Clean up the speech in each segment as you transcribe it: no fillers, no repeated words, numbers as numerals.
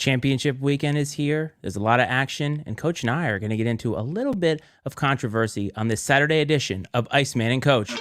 Championship weekend is here. There's a lot of action, and Coach and I are going to get into a little bit of controversy on this Saturday edition of Iceman and Coach.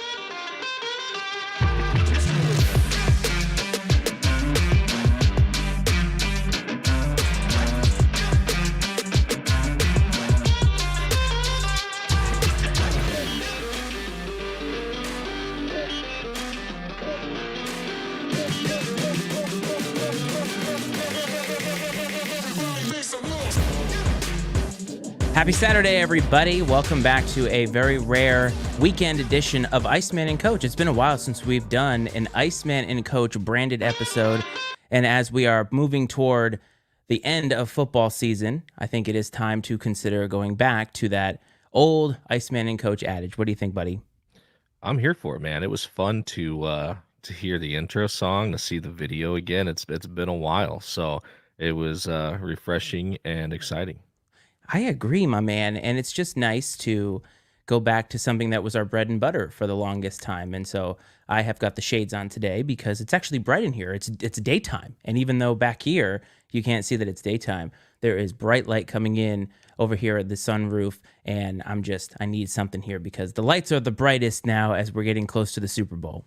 Happy Saturday, everybody. Welcome back to a very rare weekend edition of Iceman and Coach. It's been a while since we've done an Iceman and Coach branded episode. And as we are moving toward the end of football season, I think it is time to consider going back to that old Iceman and Coach adage. What do you think, buddy? I'm here for it, man. It was fun to hear the intro song, to see the video again. It's been a while, so it was refreshing and exciting. I agree, my man. And it's just nice to go back to something that was our bread and butter for the longest time. And so I have got the shades on today because it's actually bright in here. It's daytime. And even though back here you can't see that it's daytime, there is bright light coming in over here at the sunroof. And I need something here because the lights are the brightest now as we're getting close to the Super Bowl.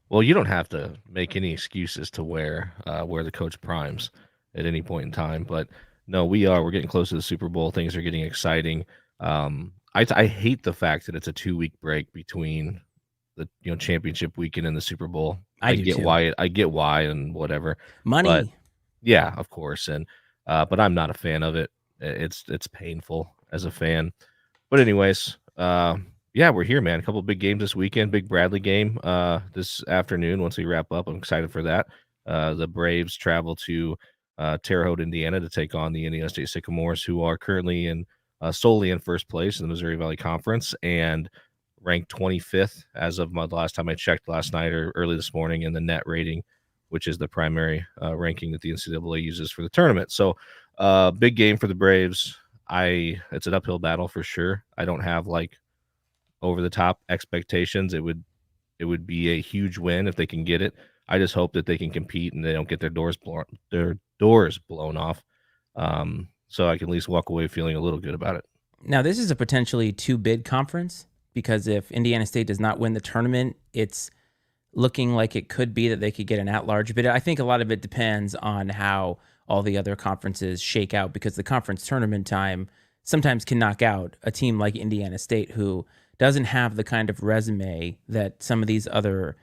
Well, you don't have to make any excuses to wear the Coach primes at any point in time, but no, we're getting close to the Super Bowl. Things are getting exciting. I hate the fact that it's a 2-week break between the championship weekend and the Super Bowl. I get why and whatever. Money. But, yeah, of course. And but I'm not a fan of it. It's painful as a fan. But anyways, yeah, we're here, man. A couple of big games this weekend. Big Bradley game this afternoon. Once we wrap up, I'm excited for that. The Braves travel to Terre Haute, Indiana, to take on the Indiana State Sycamores, who are currently solely in first place in the Missouri Valley Conference and ranked 25th as of the last time I checked last night or early this morning in the net rating, which is the primary ranking that the NCAA uses for the tournament. So big game for the Braves. It's an uphill battle for sure. I don't have over the top expectations. It would be a huge win if they can get it. I just hope that they can compete and they don't get their doors blown off, so I can at least walk away feeling a little good about it. Now, this is a potentially two-bid conference because if Indiana State does not win the tournament, it's looking like it could be that they could get an at-large bid. I think a lot of it depends on how all the other conferences shake out because the conference tournament time sometimes can knock out a team like Indiana State who doesn't have the kind of resume that some of these other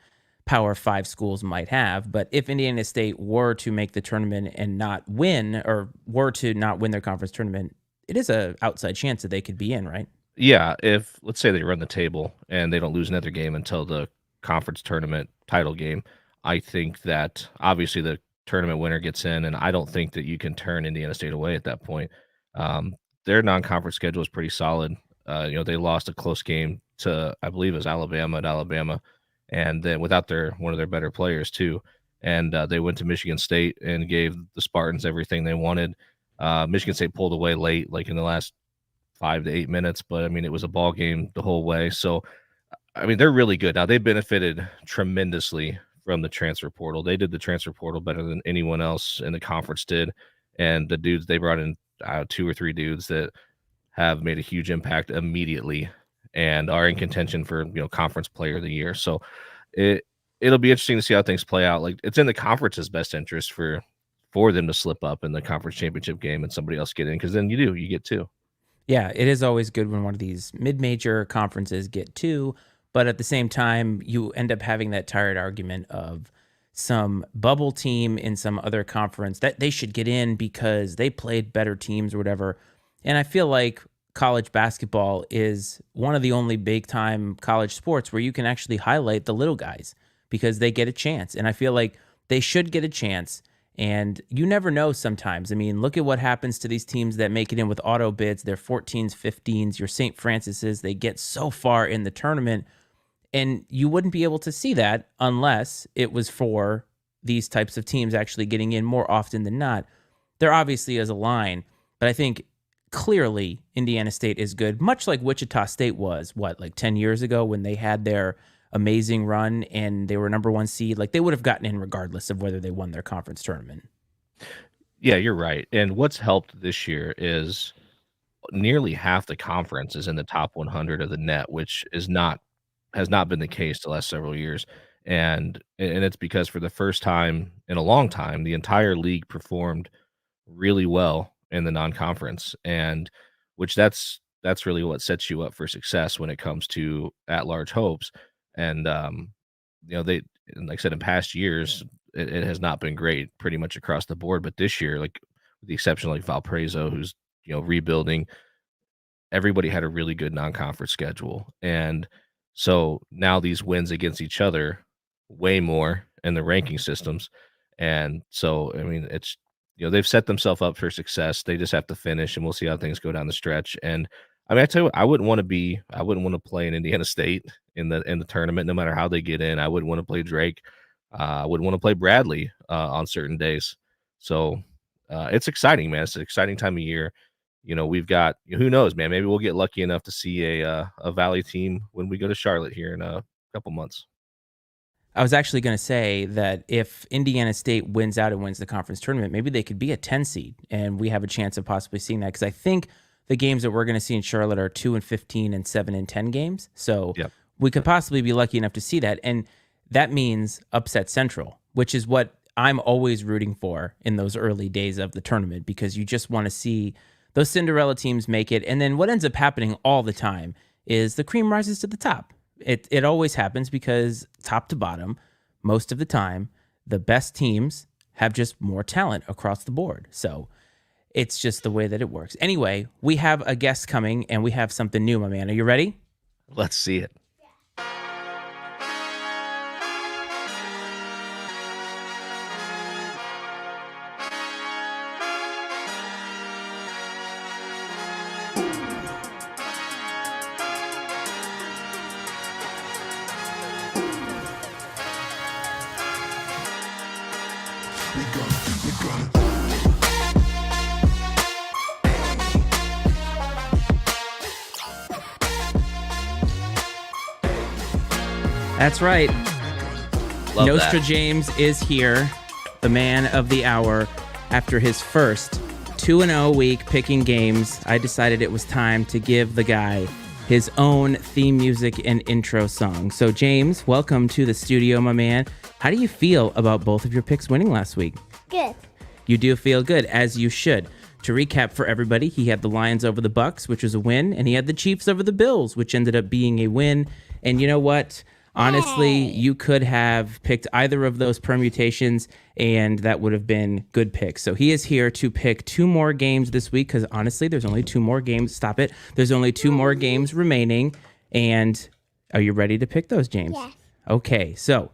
Power 5 schools might have. But if Indiana State were to make the tournament and not win, or were to not win their conference tournament, it is an outside chance that they could be in, right? Yeah, if let's say they run the table and they don't lose another game until the conference tournament title game, I think that obviously the tournament winner gets in, and I don't think that you can turn Indiana State away at that point. Their non-conference schedule is pretty solid. They lost a close game to, I believe it was Alabama, and then without one of their better players too. And they went to Michigan State and gave the Spartans everything they wanted. Michigan State pulled away late, in the last 5 to 8 minutes, but I mean, it was a ball game the whole way. So, I mean, they're really good. Now, they benefited tremendously from the transfer portal. They did the transfer portal better than anyone else in the conference did. And the dudes, they brought in 2 or 3 dudes that have made a huge impact immediately and are in contention for conference player of the year. So it'll be interesting to see how things play out. It's in the conference's best interest for them to slip up in the conference championship game and somebody else get in, because then you get 2. Yeah, it is always good when one of these mid-major conferences get 2, but at the same time you end up having that tired argument of some bubble team in some other conference that they should get in because they played better teams or whatever. And I feel like college basketball is one of the only big-time college sports where you can actually highlight the little guys because they get a chance. And I feel like they should get a chance. And you never know sometimes. I mean, look at what happens to these teams that make it in with auto bids. They're 14s, 15s, your St. Francis's. They get so far in the tournament. And you wouldn't be able to see that unless it was for these types of teams actually getting in more often than not. There obviously is a line, but I think clearly Indiana State is good, much like Wichita State was, 10 years ago when they had their amazing run and they were number 1 seed. They would have gotten in regardless of whether they won their conference tournament. Yeah, you're right. And what's helped this year is nearly half the conference is in the top 100 of the net, which is not has not been the case the last several years. And it's because for the first time in a long time, the entire league performed really well in the non-conference, and which that's really what sets you up for success when it comes to at-large hopes. And they, and like I said, in past years, it has not been great pretty much across the board. But this year, like with the exception of like Valparaiso, who's rebuilding, everybody had a really good non-conference schedule. And so now these wins against each other way more in the ranking systems. And so, I mean, it's, they've set themselves up for success. They just have to finish, and we'll see how things go down the stretch. And I mean, I tell you what, I wouldn't want to play in Indiana State in the tournament, no matter how they get in. I wouldn't want to play Drake. I wouldn't want to play Bradley on certain days. So it's exciting, man. It's an exciting time of year. We've got, who knows, man, maybe we'll get lucky enough to see a Valley team when we go to Charlotte here in a couple months. I was actually going to say that if Indiana State wins out and wins the conference tournament, maybe they could be a 10 seed, and we have a chance of possibly seeing that, because I think the games that we're going to see in Charlotte are 2-15 and 7-10 games. So Yep. we could possibly be lucky enough to see that. And that means upset Central, which is what I'm always rooting for in those early days of the tournament, because you just want to see those Cinderella teams make it. And then what ends up happening all the time is the cream rises to the top. It always happens, because top to bottom, most of the time, the best teams have just more talent across the board. So it's just the way that it works. Anyway, we have a guest coming, and we have something new, my man. Are you ready? Let's see it. That's right. Love Nostra that. James is here, the man of the hour. After his first 2-0 week picking games, I decided it was time to give the guy his own theme music and intro song. So, James, welcome to the studio, my man. How do you feel about both of your picks winning last week? Good. You do feel good, as you should. To recap for everybody, he had the Lions over the Bucks, which was a win, and he had the Chiefs over the Bills, which ended up being a win. And you know what? Honestly, you could have picked either of those permutations, and that would have been good picks. So he is here to pick two more games this week, because honestly, there's only two more games. Stop it. There's only two more games remaining. And are you ready to pick those, James? Yes. Okay, so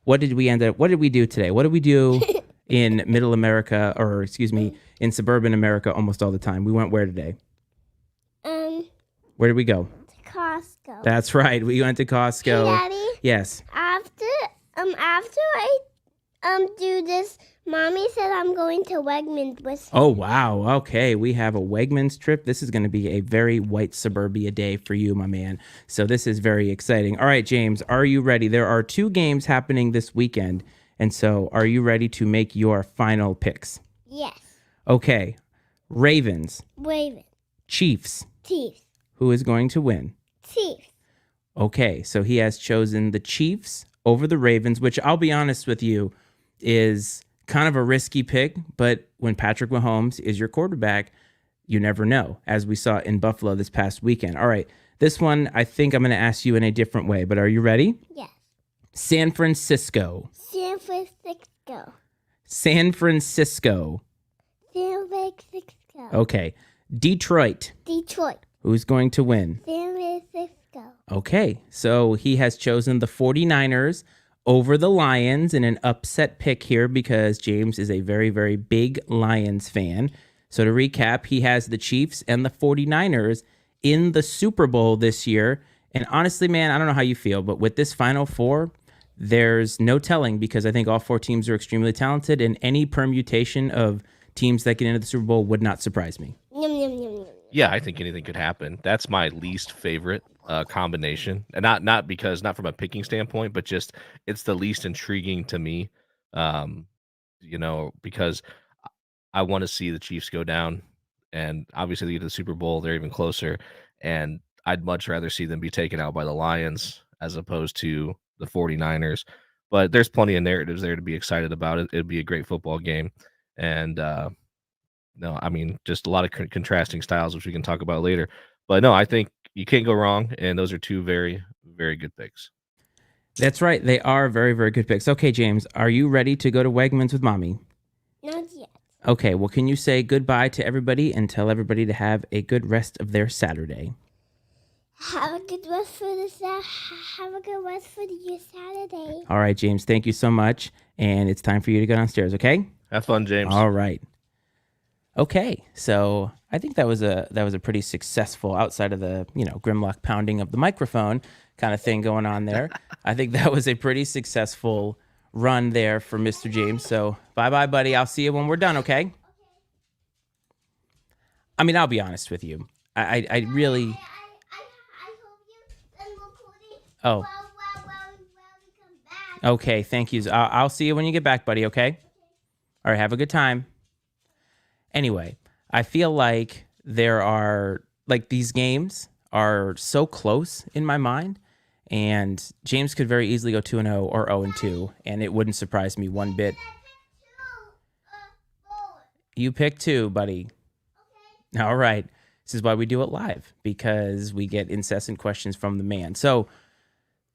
what did we do today? What did we do in middle America, or excuse me, in suburban America almost all the time? We went where today? Where did we go? Costco. That's right. We went to Costco. Hey, Daddy. Yes. After I do this, Mommy said I'm going to Wegmans with. Oh, wow. Okay. We have a Wegmans trip. This is going to be a very white suburbia day for you, my man. So this is very exciting. All right, James, are you ready? There are two games happening this weekend. And so are you ready to make your final picks? Yes. Okay. Ravens. Raven. Chiefs. Chiefs. Who is going to win? Chiefs. Okay. So he has chosen the Chiefs over the Ravens, which I'll be honest with you is kind of a risky pick. But when Patrick Mahomes is your quarterback, you never know, as we saw in Buffalo this past weekend. All right. This one, I think I'm going to ask you in a different way, but are you ready? Yes. San Francisco. San Francisco. San Francisco. San Francisco. Okay. Detroit. Detroit. Who's going to win? San Francisco. Okay. So he has chosen the 49ers over the Lions in an upset pick here, because James is a very, very big Lions fan. So to recap, he has the Chiefs and the 49ers in the Super Bowl this year. And honestly, man, I don't know how you feel, but with this Final Four, there's no telling, because I think all four teams are extremely talented, and any permutation of teams that get into the Super Bowl would not surprise me. Yum, yum, yum, yum. Yeah, I think anything could happen. That's my least favorite combination, and not from a picking standpoint, but just it's the least intriguing to me. Because I want to see the Chiefs go down, and obviously they get to the Super Bowl, they're even closer, and I'd much rather see them be taken out by the Lions as opposed to the 49ers. But there's plenty of narratives there to be excited about. It'd be a great football game, and no, I mean just a lot of contrasting styles, which we can talk about later. But no, I think you can't go wrong, and those are two very, very good picks. That's right. They are very, very good picks. Okay, James, are you ready to go to Wegmans with Mommy? Not yet. Okay, well, can you say goodbye to everybody and tell everybody to have a good rest of their Saturday? Have a good rest for your Saturday. All right, James, thank you so much. And it's time for you to go downstairs, okay? Have fun, James. All right. Okay, so I think that was a pretty successful, outside of the Grimlock pounding of the microphone kind of thing going on there. I think that was a pretty successful run there for Mr. James. So bye, buddy. I'll see you when we're done. Okay. I mean, I'll be honest with you. I really. I hope you recording. Oh. While we come back. Okay. Thank you. I'll see you when you get back, buddy. Okay. All right. Have a good time. Anyway, I feel like these games are so close in my mind, and James could very easily go 2-0 or 0-2, and it wouldn't surprise me one bit. You pick 2, buddy. Okay. All right. This is why we do it live, because we get incessant questions from the man. So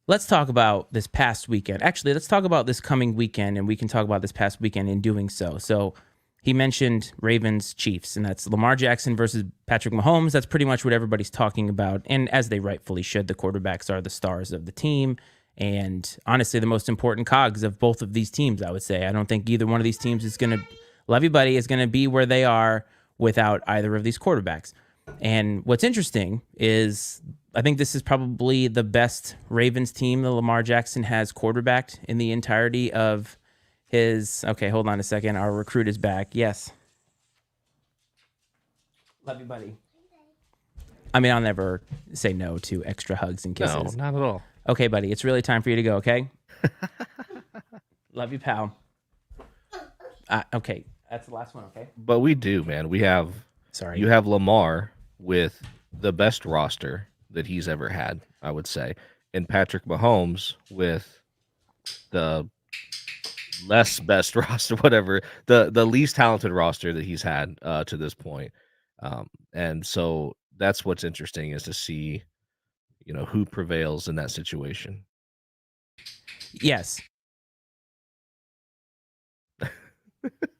let's talk about this past weekend. Actually, let's talk about this coming weekend, and we can talk about this past weekend in doing so. So he mentioned Ravens Chiefs, and that's Lamar Jackson versus Patrick Mahomes. That's pretty much what everybody's talking about. And as they rightfully should, the quarterbacks are the stars of the team. And honestly, the most important cogs of both of these teams, I would say. I don't think either one of these teams is going to, love you, buddy, is going to be where they are without either of these quarterbacks. And what's interesting is I think this is probably the best Ravens team that Lamar Jackson has quarterbacked in the entirety of okay, hold on a second. Our recruit is back. Yes. Love you, buddy. I mean, I'll never say no to extra hugs and kisses. No, not at all. Okay, buddy. It's really time for you to go, okay? Love you, pal. Okay. That's the last one, okay? But we do, man. You have Lamar with the best roster that he's ever had, I would say. And Patrick Mahomes with the less best roster, whatever, the least talented roster that he's had to this point. And so that's what's interesting, is to see, who prevails in that situation. Yes.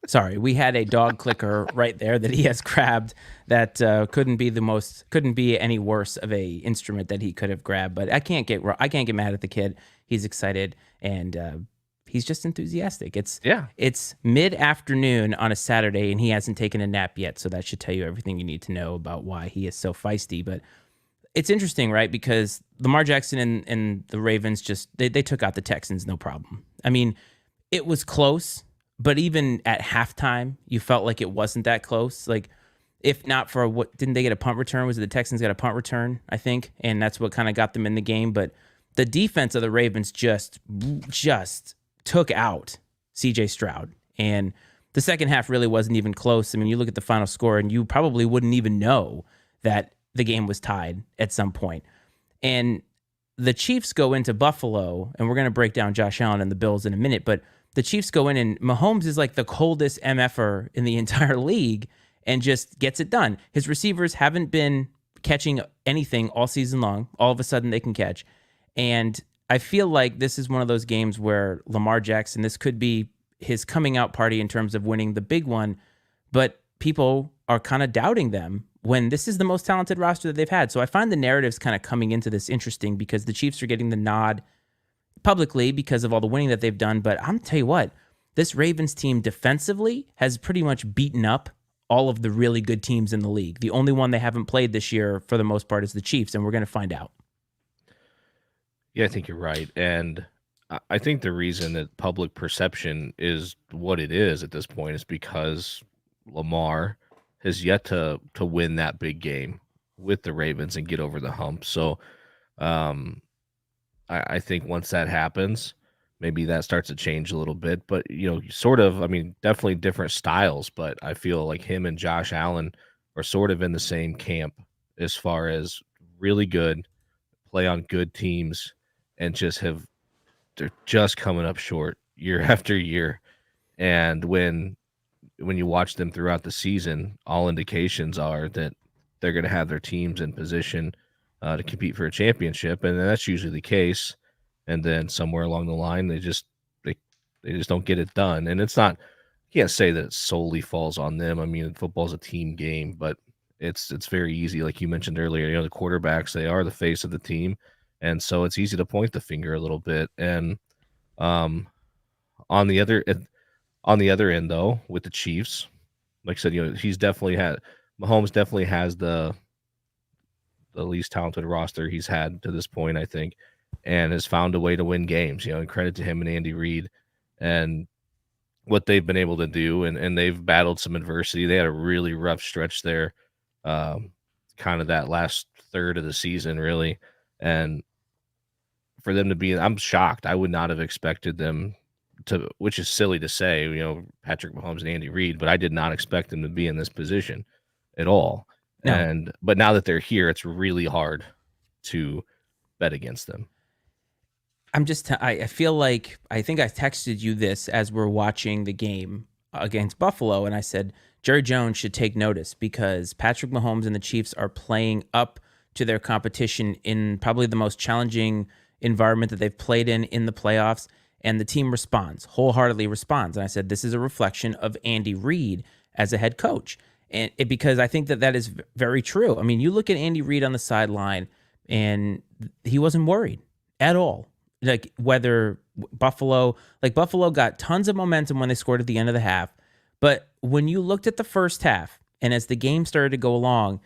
Sorry, we had a dog clicker right there that he has grabbed that couldn't be any worse of a instrument that he could have grabbed. But I can't get mad at the kid. He's excited, and he's just enthusiastic. It's mid-afternoon on a Saturday, and he hasn't taken a nap yet, so that should tell you everything you need to know about why he is so feisty. But it's interesting, right? Because Lamar Jackson and the Ravens they took out the Texans, no problem. I mean, it was close, but even at halftime, you felt like it wasn't that close. Like, if not for didn't they get a punt return? Was it the Texans got a punt return, I think? And that's what kind of got them in the game. But the defense of the Ravens just took out CJ Stroud. And the second half really wasn't even close. I mean, you look at the final score and you probably wouldn't even know that the game was tied at some point. And the Chiefs go into Buffalo, and we're going to break down Josh Allen and the Bills in a minute, but the Chiefs go in, and Mahomes is like the coldest MFer in the entire league and just gets it done. His receivers haven't been catching anything all season long. All of a sudden they can catch. And I feel like this is one of those games where Lamar Jackson, this could be his coming out party in terms of winning the big one, but people are kind of doubting them when this is the most talented roster that they've had. So I find the narratives kind of coming into this interesting, because the Chiefs are getting the nod publicly because of all the winning that they've done. But I'm tell you what, this Ravens team defensively has pretty much beaten up all of the really good teams in the league. The only one they haven't played this year for the most part is the Chiefs, and we're going to find out. Yeah, I think you're right. And I think the reason that public perception is what it is at this point is because Lamar has yet to win that big game with the Ravens and get over the hump. So I think once that happens, maybe that starts to change a little bit. But, sort of, I mean, definitely different styles, but I feel like him and Josh Allen are sort of in the same camp as far as really good, play on good teams, and they're just coming up short year after year. And when you watch them throughout the season, all indications are that they're going to have their teams in position to compete for a championship, and that's usually the case. And then somewhere along the line, they just don't get it done. And it's not, you can't say that it solely falls on them. I mean, football's a team game, but it's very easy, like you mentioned earlier. The quarterbacks, they are the face of the team, and so it's easy to point the finger a little bit. And um, on the other end, though, with the Chiefs, like I said, Mahomes definitely has the least talented roster he's had to this point, I think, and has found a way to win games. And credit to him and Andy Reid and what they've been able to do, and they've battled some adversity. They had a really rough stretch there, kind of that last third of the season, really, and for them to be, I'm shocked. I would not have expected them to, which is silly to say, Patrick Mahomes and Andy Reid, but I did not expect them to be in this position at all. No. But now that they're here, it's really hard to bet against them. I feel like, I think I texted you this as we're watching the game against Buffalo, and I said Jerry Jones should take notice because Patrick Mahomes and the Chiefs are playing up to their competition in probably the most challenging environment that they've played in the playoffs, and the team wholeheartedly responds. And I said, this is a reflection of Andy Reid as a head coach. And because I think that is very true. I mean, you look at Andy Reid on the sideline, and he wasn't worried at all. Like whether Buffalo got tons of momentum when they scored at the end of the half. But when you looked at the first half, and as the game started to go along,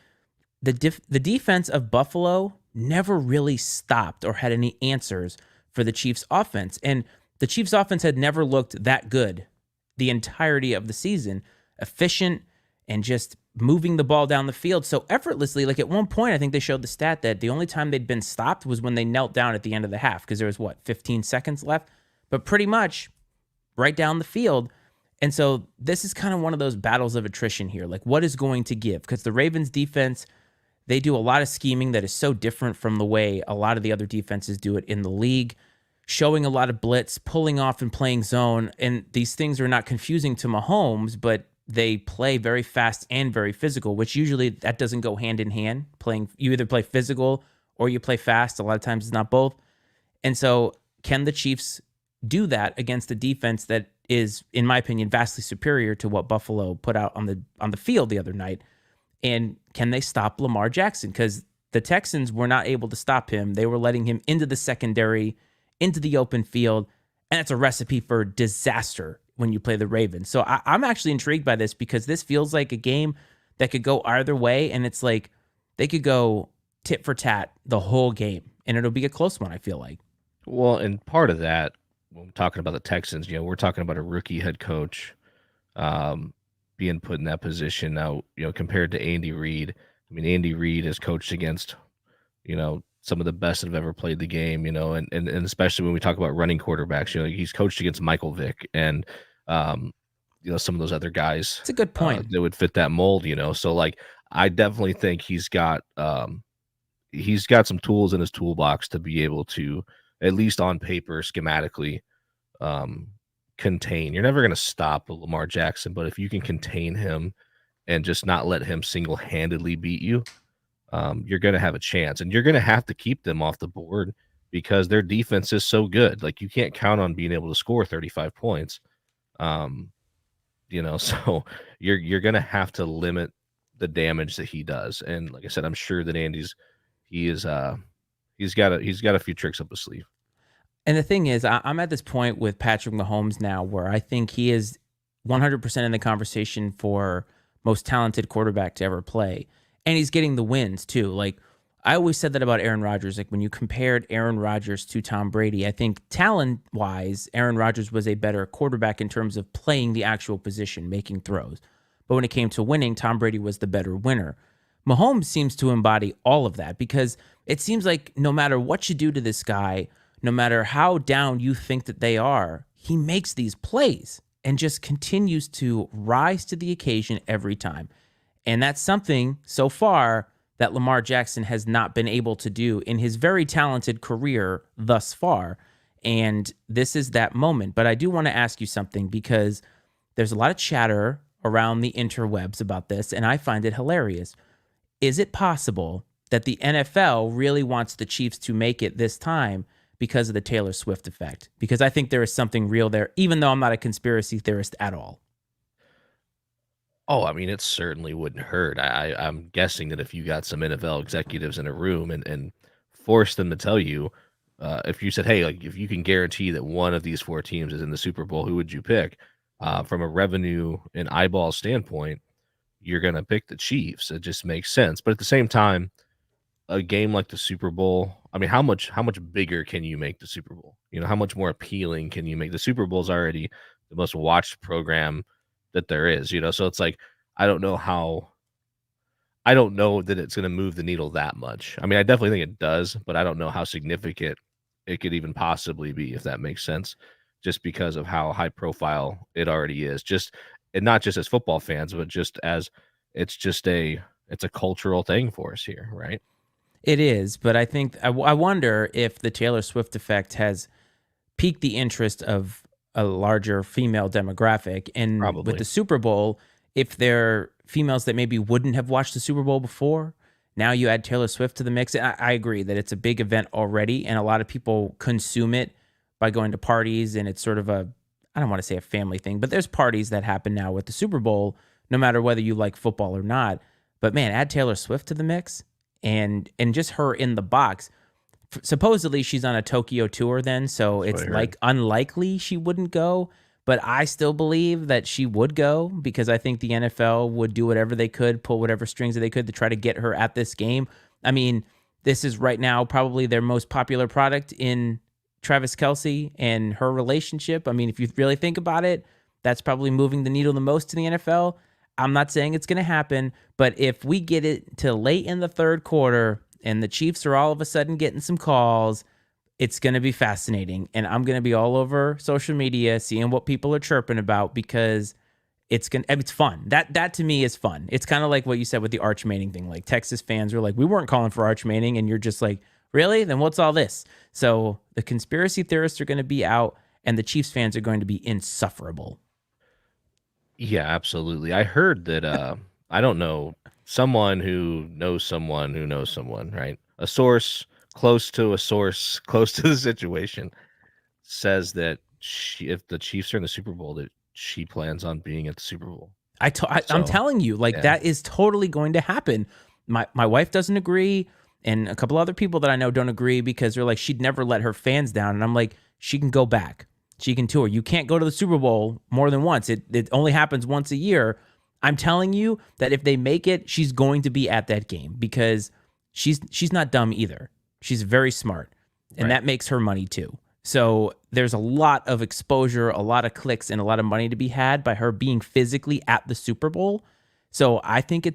the defense of Buffalo never really stopped or had any answers for the Chiefs' offense. And the Chiefs' offense had never looked that good the entirety of the season, efficient and just moving the ball down the field so effortlessly. Like at one point, I think they showed the stat that the only time they'd been stopped was when they knelt down at the end of the half because there was, 15 seconds left? But pretty much right down the field. And so this is kind of one of those battles of attrition here. Like what is going to give? Because the Ravens defense, they do a lot of scheming that is so different from the way a lot of the other defenses do it in the league, showing a lot of blitz, pulling off and playing zone. And these things are not confusing to Mahomes, but they play very fast and very physical, which usually that doesn't go hand in hand. You either play physical or you play fast. A lot of times it's not both. And so can the Chiefs do that against a defense that is, in my opinion, vastly superior to what Buffalo put out on the field the other night? And can they stop Lamar Jackson? Because the Texans were not able to stop him. They were letting him into the secondary, into the open field, and it's a recipe for disaster when you play the Ravens. So I'm actually intrigued by this because this feels like a game that could go either way, and it's like they could go tit for tat the whole game, and it'll be a close one, I feel like. Well, and part of that, when we're talking about the Texans, we're talking about a rookie head coach being put in that position now, compared to Andy Reid. I mean, Andy Reid has coached against, some of the best that have ever played the game, and especially when we talk about running quarterbacks, he's coached against Michael Vick and, some of those other guys. It's a good point. That would fit that mold, So, like, I definitely think he's got some tools in his toolbox to be able to, at least on paper, schematically, contain. You're never going to stop Lamar Jackson, but if you can contain him and just not let him single-handedly beat you, you're going to have a chance. And you're going to have to keep them off the board because their defense is so good. Like, you can't count on being able to score 35 points. So you're going to have to limit the damage that he does. And like I said, I'm sure that he's got a few tricks up his sleeve. And the thing is, I'm at this point with Patrick Mahomes now where I think he is 100% in the conversation for most talented quarterback to ever play. And he's getting the wins too. Like I always said that about Aaron Rodgers. Like when you compared Aaron Rodgers to Tom Brady, I think talent-wise, Aaron Rodgers was a better quarterback in terms of playing the actual position, making throws. But when it came to winning, Tom Brady was the better winner. Mahomes seems to embody all of that because it seems like no matter what you do to this guy, no matter how down you think that they are, he makes these plays and just continues to rise to the occasion every time. And that's something so far that Lamar Jackson has not been able to do in his very talented career thus far. And this is that moment. But I do want to ask you something, because there's a lot of chatter around the interwebs about this, and I find it hilarious. Is it possible that the NFL really wants the Chiefs to make it this time because of the Taylor Swift effect? Because I think there is something real there, even though I'm not a conspiracy theorist at all. Oh, I mean, it certainly wouldn't hurt. I'm guessing that if you got some NFL executives in a room and forced them to tell you, if you said, hey, like if you can guarantee that one of these four teams is in the Super Bowl, who would you pick? From a revenue and eyeball standpoint, you're going to pick the Chiefs. It just makes sense. But at the same time, a game like the Super Bowl, I mean, how much bigger can you make the Super Bowl? You know, how much more appealing can you make? The Super Bowl is already the most watched program that there is, you know. So it's like I don't know that it's going to move the needle that much. I mean, I definitely think it does, but I don't know how significant it could even possibly be, if that makes sense, just because of how high profile it already is. Just and not just as football fans, but just as it's a cultural thing for us here, right? It is, but I think I wonder if the Taylor Swift effect has piqued the interest of a larger female demographic. And with Probably. the Super Bowl, if they're females that maybe wouldn't have watched the Super Bowl before, now you add Taylor Swift to the mix. I agree that it's a big event already, and a lot of people consume it by going to parties, and it's sort of I don't want to say a family thing, but there's parties that happen now with the Super Bowl, no matter whether you like football or not. But man, add Taylor Swift to the mix, and just her in the box. Supposedly she's on a Tokyo tour then, so That's it's what I heard. like unlikely she wouldn't go, but I still believe that she would go, because I think the NFL would do whatever they could, pull whatever strings that they could to try to get her at this game. I mean, this is right now probably their most popular product in Travis Kelce and her relationship. I mean, if you really think about it, that's probably moving the needle the most in the NFL. I'm not saying it's going to happen, but if we get it to late in the third quarter and the Chiefs are all of a sudden getting some calls, it's going to be fascinating. And I'm going to be all over social media seeing what people are chirping about, because it's fun. That to me is fun. It's kind of like what you said with the Arch Manning thing. Like Texas fans were like, we weren't calling for Arch Manning, and you're just like, really? Then what's all this? So the conspiracy theorists are going to be out, and the Chiefs fans are going to be insufferable. Yeah, absolutely. I heard that I don't know, someone who knows someone who knows someone, right? A source close to the situation says that if the Chiefs are in the Super Bowl, that she plans on being at the Super Bowl. I'm So, telling you, like yeah. that is totally going to happen. My wife doesn't agree, and a couple other people that I know don't agree, because they're like, she'd never let her fans down. And I'm like, she can go back. She can tour. You can't go to the Super Bowl more than once. It only happens once a year. I'm telling you that if they make it, she's going to be at that game, because she's not dumb either. She's very smart, and Right. that makes her money too. So there's a lot of exposure, a lot of clicks, and a lot of money to be had by her being physically at the Super Bowl. So I think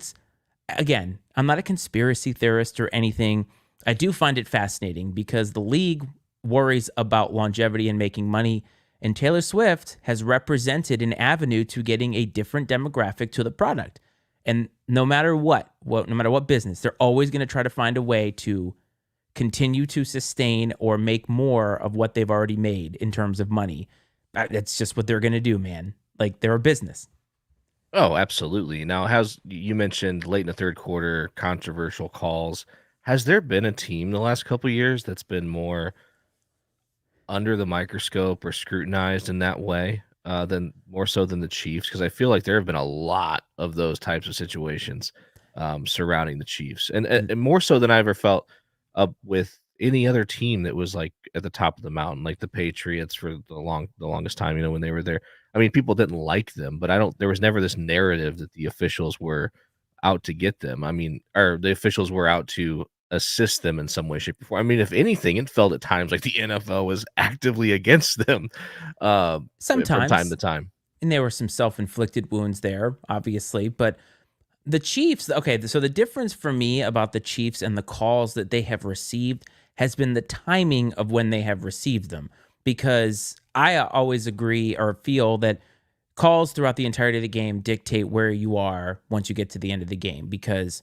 again, I'm not a conspiracy theorist or anything. I do find it fascinating, because the league worries about longevity and making money, and Taylor Swift has represented an avenue to getting a different demographic to the product. And no matter what, no matter what business, they're always going to try to find a way to continue to sustain or make more of what they've already made in terms of money. That's just what they're going to do, man. Like, they're a business. Oh, absolutely. Now, you mentioned late in the third quarter controversial calls? Has there been a team the last couple of years that's been more under the microscope or scrutinized in that way, than more so than the Chiefs? Because I feel like there have been a lot of those types of situations surrounding the Chiefs, and more so than I ever felt with any other team that was like at the top of the mountain, like the Patriots for the longest time. You know, when they were there, I mean, people didn't like them, but there was never this narrative that the officials were out to get them. I mean, or the officials were out to assist them in some way, shape, or form. I mean, if anything, it felt at times like the NFL was actively against them from time Sometimes, to time. and there were some self-inflicted wounds there, obviously, but the Chiefs, okay, so the difference for me about the Chiefs and the calls that they have received has been the timing of when they have received them. Because I always agree or feel that calls throughout the entirety of the game dictate where you are once you get to the end of the game. Because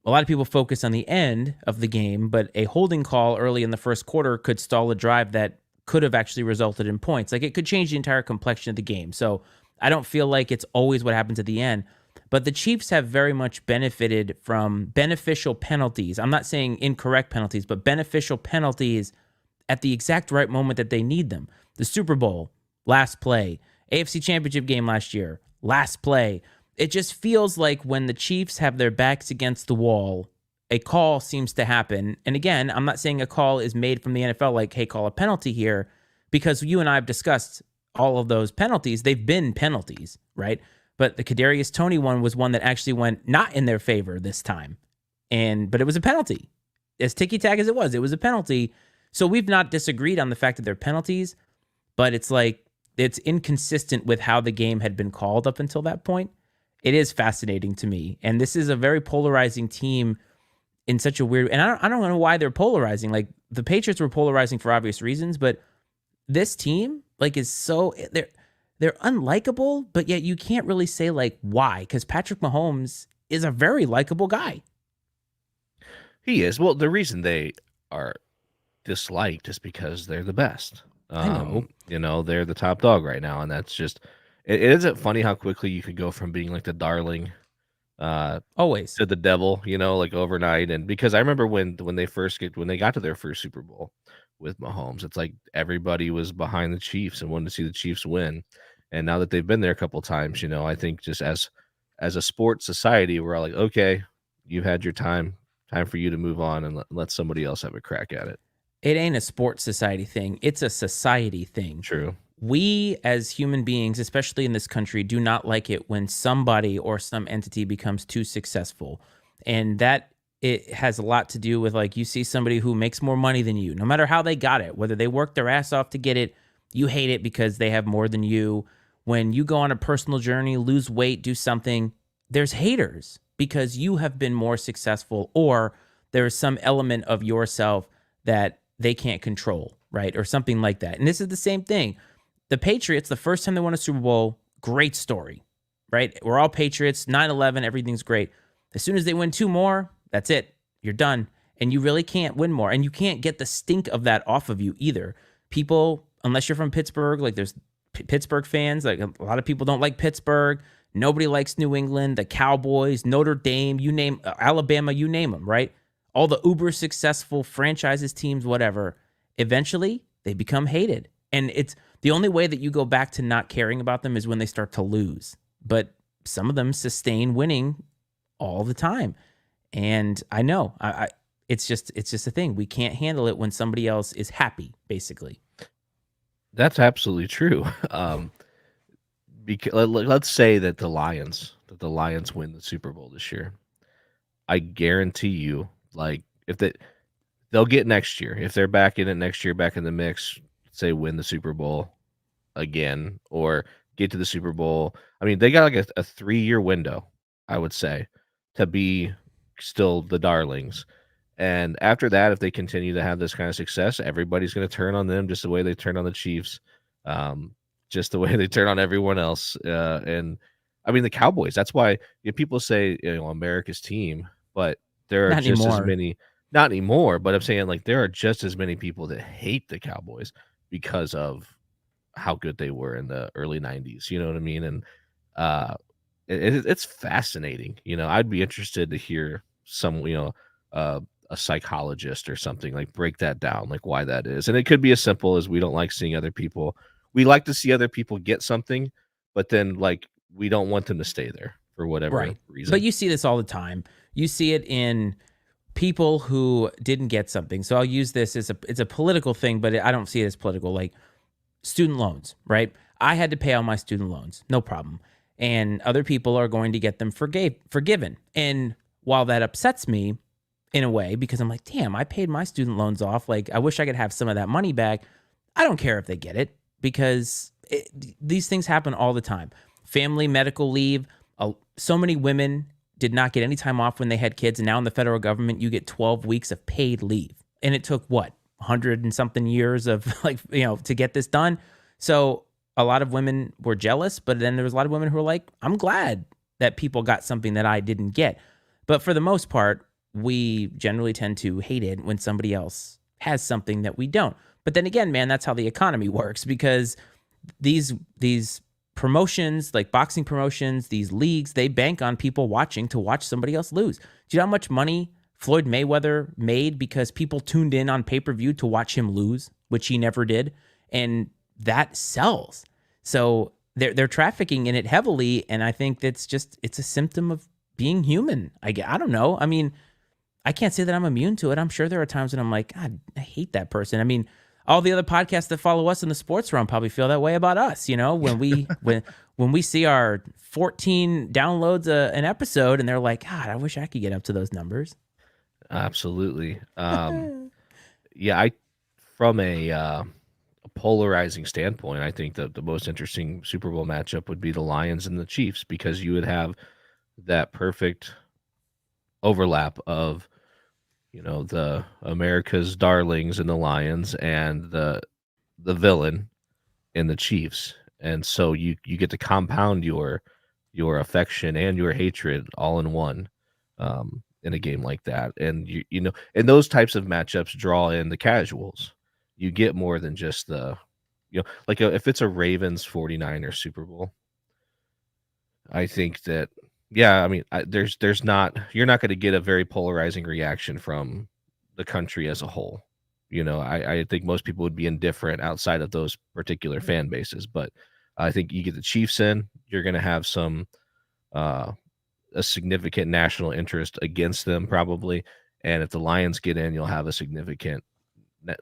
a lot of people focus on the end of the game, but a holding call early in the first quarter could stall a drive that could have actually resulted in points. Like, it could change the entire complexion of the game. So I don't feel like it's always what happens at the end. But the Chiefs have very much benefited from beneficial penalties. I'm not saying incorrect penalties, but beneficial penalties at the exact right moment that they need them. The Super Bowl, last play. AFC Championship game last year, last play. It just feels like when the Chiefs have their backs against the wall, a call seems to happen. And again, I'm not saying a call is made from the NFL like, hey, call a penalty here, because you and I have discussed all of those penalties. They've been penalties, right? But the Kadarius Toney one was one that actually went not in their favor this time. But it was a penalty. As ticky-tack as it was a penalty. So we've not disagreed on the fact that they're penalties, but it's like it's inconsistent with how the game had been called up until that point. It is fascinating to me. And this is a very polarizing team in such a weird... And I don't know why they're polarizing. Like, the Patriots were polarizing for obvious reasons, but this team, like, is so... They're unlikable, but yet you can't really say, like, why, because Patrick Mahomes is a very likable guy. He is. Well, the reason they are disliked is because they're the best. I know. You know, they're the top dog right now, and that's just... It isn't funny how quickly you could go from being, like, the darling Always. to the devil, you know, like, overnight. And because I remember when they got to their first Super Bowl with Mahomes, it's like everybody was behind the Chiefs and wanted to see the Chiefs win. And now that they've been there a couple times, you know, I think just as a sports society, we're all like, okay, you've had your time for you to move on and let somebody else have a crack at it. It ain't a sports society thing. It's a society thing. True. We as human beings, especially in this country, do not like it when somebody or some entity becomes too successful. And that it has a lot to do with, like, you see somebody who makes more money than you, no matter how they got it, whether they worked their ass off to get it, you hate it because they have more than you. When you go on a personal journey, lose weight, do something, there's haters because you have been more successful, or there is some element of yourself that they can't control, right? Or something like that. And this is the same thing. The Patriots, the first time they won a Super Bowl, great story, right? We're all Patriots, 9-11, everything's great. As soon as they win 2 more, that's it. You're done. And you really can't win more. And you can't get the stink of that off of you either. People, unless you're from Pittsburgh, like, there's Pittsburgh fans, like, a lot of people don't like Pittsburgh. Nobody likes New England, the Cowboys, Notre Dame, you name, Alabama, you name them, right? All the uber successful franchises, teams, whatever. Eventually, they become hated. And it's the only way that you go back to not caring about them is when they start to lose. But some of them sustain winning all the time. And I know, it's just a thing. We can't handle it when somebody else is happy, basically. That's absolutely true. Because let's say that the Lions win the Super Bowl this year. I guarantee you, like, if they'll get next year, if they're back in it next year, back in the mix, say win the Super Bowl again or get to the Super Bowl. I mean, they got like a 3-year window, I would say, to be still the darlings. And after that, if they continue to have this kind of success, everybody's going to turn on them just the way they turn on the Chiefs, just the way they turn on everyone else. And I mean, the Cowboys, that's why people say, you know, America's team, but there are Not just anymore. as many, not anymore, but I'm saying, like, there are just as many people that hate the Cowboys because of how good they were in the early 90s. You know what I mean? And it's fascinating. You know, I'd be interested to hear some, you know, a psychologist or something, like, break that down, like, why that is. And it could be as simple as we don't like seeing other people. We like to see other people get something, but then, like, we don't want them to stay there for whatever reason. But you see this all the time. You see it in people who didn't get something. So I'll use this as it's a political thing, but I don't see it as political. Like student loans, right? I had to pay all my student loans, no problem. And other people are going to get them forgiven. And while that upsets me in a way, because I'm like, damn, I paid my student loans off. Like, I wish I could have some of that money back. I don't care if they get it, because these things happen all the time. Family medical leave. So many women did not get any time off when they had kids. And now in the federal government, you get 12 weeks of paid leave. and it took what, 100 and something years of to get this done. So a lot of women were jealous, but then there was a lot of women who were like, I'm glad that people got something that I didn't get. But for the most part, we generally tend to hate it when somebody else has something that we don't. But then again, man, that's how the economy works, because these promotions, like boxing promotions, these leagues, they bank on people watching to watch somebody else lose. Do you know how much money Floyd Mayweather made because people tuned in on pay-per-view to watch him lose, which he never did? And that sells. So they're trafficking in it heavily, and I think it's a symptom of being human. I don't know. I mean, I can't say that I'm immune to it. I'm sure there are times when I'm like, God, I hate that person. I mean, all the other podcasts that follow us in the sports realm probably feel that way about us. When we see our 14 downloads an episode, and they're like, God, I wish I could get up to those numbers. Absolutely. Yeah, from a polarizing standpoint, I think that the most interesting Super Bowl matchup would be the Lions and the Chiefs, because you would have that perfect overlap of the America's darlings in the Lions and the villain in the Chiefs, and so you get to compound your affection and your hatred all in one in a game like that. And and those types of matchups draw in the casuals. You get more than just the like if it's a Ravens 49ers Super Bowl, I think that yeah, I mean, there's not, you're not going to get a very polarizing reaction from the country as a whole. I think most people would be indifferent outside of those particular fan bases, but I think you get the Chiefs in, you're going to have some a significant national interest against them probably, and if the Lions get in, you'll have a significant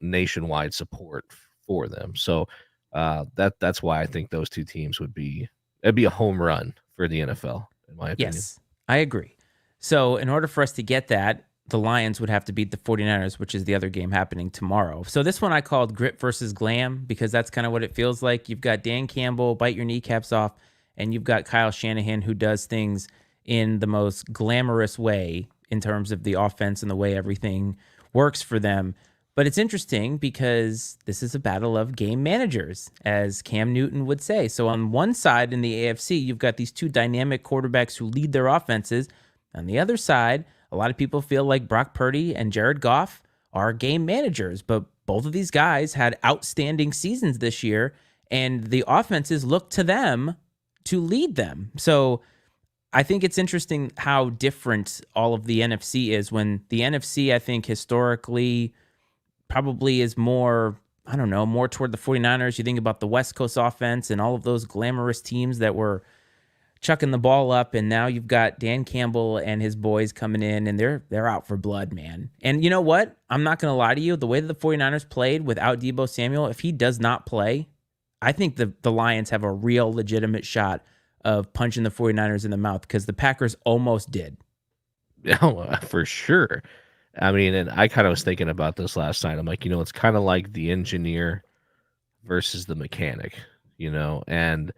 nationwide support for them. So that's why I think those two teams it'd be a home run for the NFL. In my opinion. Yes, I agree. So in order for us to get that, the Lions would have to beat the 49ers, which is the other game happening tomorrow. So this one I called grit versus glam, because that's kind of what it feels like. You've got Dan Campbell, bite your kneecaps off, and you've got Kyle Shanahan, who does things in the most glamorous way in terms of the offense and the way everything works for them. But it's interesting because this is a battle of game managers, as Cam Newton would say. So on one side in the AFC, you've got these two dynamic quarterbacks who lead their offenses. On the other side, a lot of people feel like Brock Purdy and Jared Goff are game managers, but both of these guys had outstanding seasons this year, and the offenses look to them to lead them. So I think it's interesting how different all of the NFC is, when the NFC, I think, historically probably is more, I don't know, more toward the 49ers. You think about the West Coast offense and all of those glamorous teams that were chucking the ball up, and now you've got Dan Campbell and his boys coming in, and they're out for blood, man. And you know what? I'm not going to lie to you. The way that the 49ers played without Deebo Samuel, if he does not play, I think the Lions have a real legitimate shot of punching the 49ers in the mouth, because the Packers almost did. Yeah, for sure. I mean, and I kind of was thinking about this last night. I'm like, it's kind of like the engineer versus the mechanic, and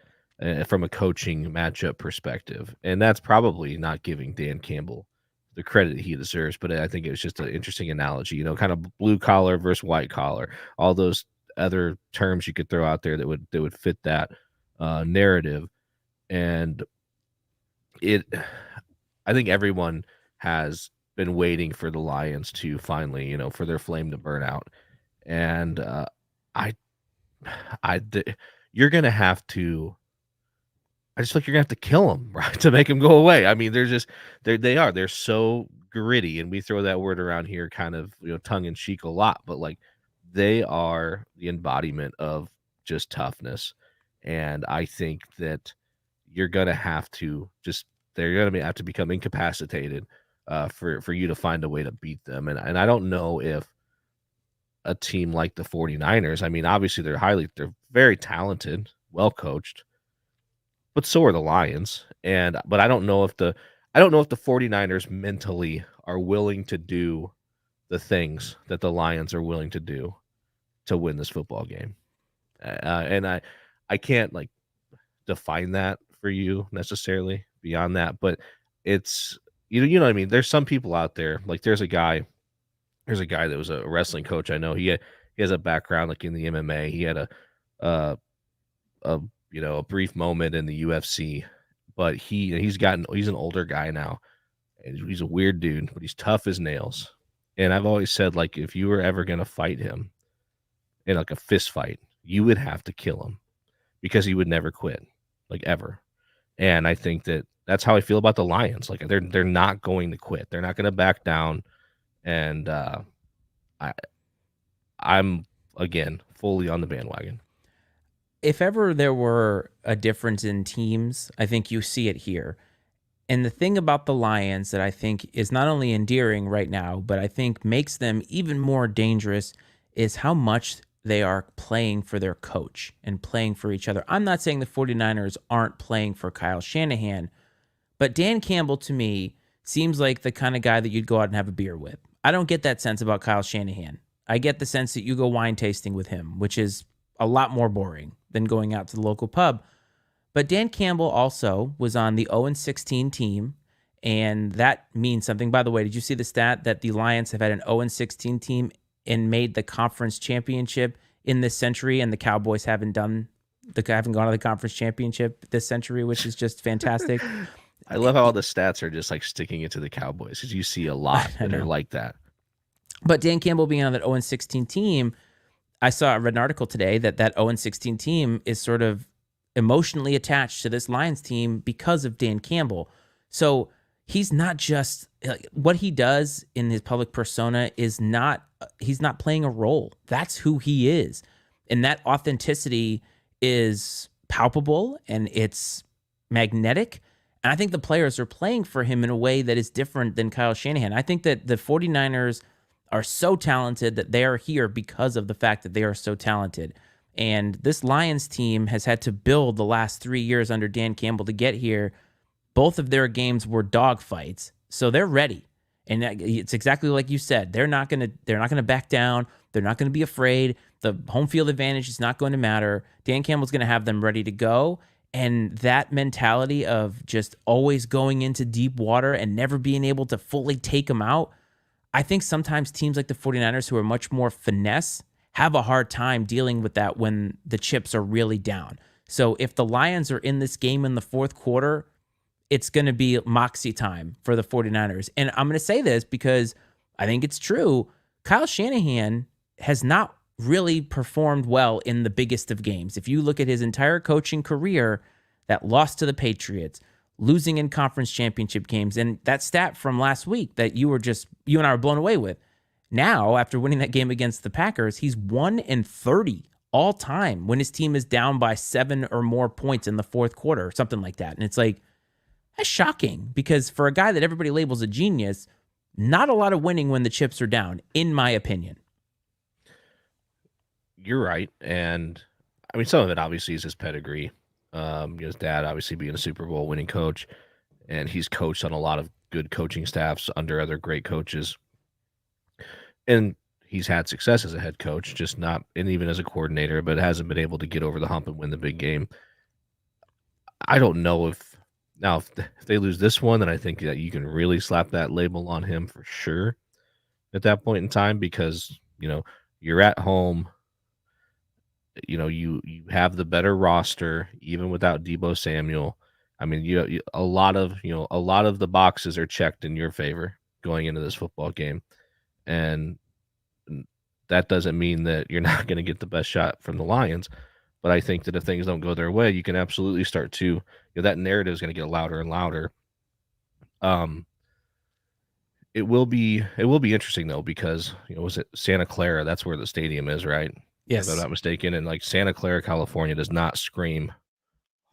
from a coaching matchup perspective. And that's probably not giving Dan Campbell the credit he deserves, but I think it was just an interesting analogy, kind of blue collar versus white collar, all those other terms you could throw out there that would fit that narrative. And I think everyone has been waiting for the Lions to finally, for their flame to burn out. And you're going to have to, I just feel like you're going to have to kill them, right, to make them go away. I mean, they're so gritty, and we throw that word around here kind of, tongue in cheek a lot, but like they are the embodiment of just toughness. And I think that you're going to have to they're going to have to become incapacitated for you to find a way to beat them. And I don't know if a team like the 49ers, I mean, obviously they're very talented, well coached, but so are the Lions. But I don't know if the 49ers mentally are willing to do the things that the Lions are willing to do to win this football game. And I can't like define that for you necessarily beyond that, but it's, you know what I mean? There's some people out there, like there's there's a guy that was a wrestling coach I know. He has a background like in the MMA. He had a a brief moment in the UFC, but he's an older guy now, and he's a weird dude, but he's tough as nails. And I've always said, like, if you were ever gonna fight him in like a fist fight, you would have to kill him because he would never quit, like ever. And I think that's how I feel about the Lions. Like they're not going to quit. They're not going to back down. And I'm again fully on the bandwagon. If ever there were a difference in teams, I think you see it here. And the thing about the Lions that I think is not only endearing right now, but I think makes them even more dangerous is how much they are playing for their coach and playing for each other. I'm not saying the 49ers aren't playing for Kyle Shanahan, but Dan Campbell to me seems like the kind of guy that you'd go out and have a beer with. I don't get that sense about Kyle Shanahan. I get the sense that you go wine tasting with him, which is a lot more boring than going out to the local pub. But Dan Campbell also was on the 0-16 team, and that means something. By the way, did you see the stat that the Lions have had an 0-16 team and made the conference championship in this century, and the Cowboys haven't gone to the conference championship this century, which is just fantastic. I love how all the stats are just like sticking it to the Cowboys because you see a lot that are like that. But Dan Campbell being on that 0-16 team, I read an article today that 0-16 team is sort of emotionally attached to this Lions team because of Dan Campbell. So he's not just what he does in his public persona is not, he's not playing a role. That's who he is. And that authenticity is palpable and it's magnetic. And I think the players are playing for him in a way that is different than Kyle Shanahan. I think that the 49ers are so talented that they are here because of the fact that they are so talented. And this Lions team has had to build the last 3 years under Dan Campbell to get here. Both of their games were dogfights, so they're ready. And it's exactly like you said. They're not gonna back down. They're not gonna be afraid. The home field advantage is not going to matter. Dan Campbell's gonna have them ready to go. And that mentality of just always going into deep water and never being able to fully take them out, I think sometimes teams like the 49ers, who are much more finesse, have a hard time dealing with that when the chips are really down. So if the Lions are in this game in the fourth quarter, it's going to be moxie time for the 49ers. And I'm going to say this because I think it's true. Kyle Shanahan has not really performed well in the biggest of games. If you look at his entire coaching career, that loss to the Patriots, losing in conference championship games, and that stat from last week that you and I were blown away with. Now, after winning that game against the Packers, he's 1-30 all time when his team is down by 7 or more points in the fourth quarter or something like that. And it's like, that's shocking because for a guy that everybody labels a genius, not a lot of winning when the chips are down, in my opinion. You're right. And I mean, some of it obviously is his pedigree. His dad obviously being a Super Bowl winning coach, and he's coached on a lot of good coaching staffs under other great coaches. And he's had success as a head coach, just not, and even as a coordinator, but hasn't been able to get over the hump and win the big game. I don't know if they lose this one, then I think that you can really slap that label on him for sure at that point in time because, you're at home. You have the better roster, even without Deebo Samuel. I mean, a lot of the boxes are checked in your favor going into this football game. And that doesn't mean that you're not going to get the best shot from the Lions. But I think that if things don't go their way, you can absolutely start to, that narrative is going to get louder and louder. It will be interesting though, because, was it Santa Clara? That's where the stadium is, right? Yes. If I'm not mistaken. And like Santa Clara, California does not scream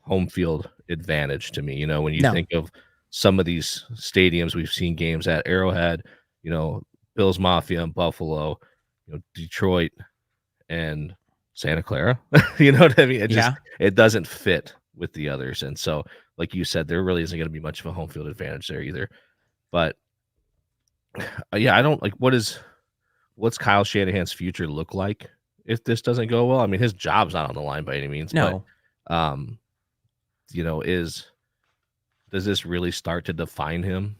home field advantage to me. When you think of some of these stadiums, we've seen games at Arrowhead, Bills Mafia in Buffalo, Detroit and Santa Clara. You know what I mean? It doesn't fit with the others. And so, like you said, there really isn't going to be much of a home field advantage there either. But I don't like what's Kyle Shanahan's future look like if this doesn't go well. I mean, his job's not on the line by any means. No. But, does this really start to define him?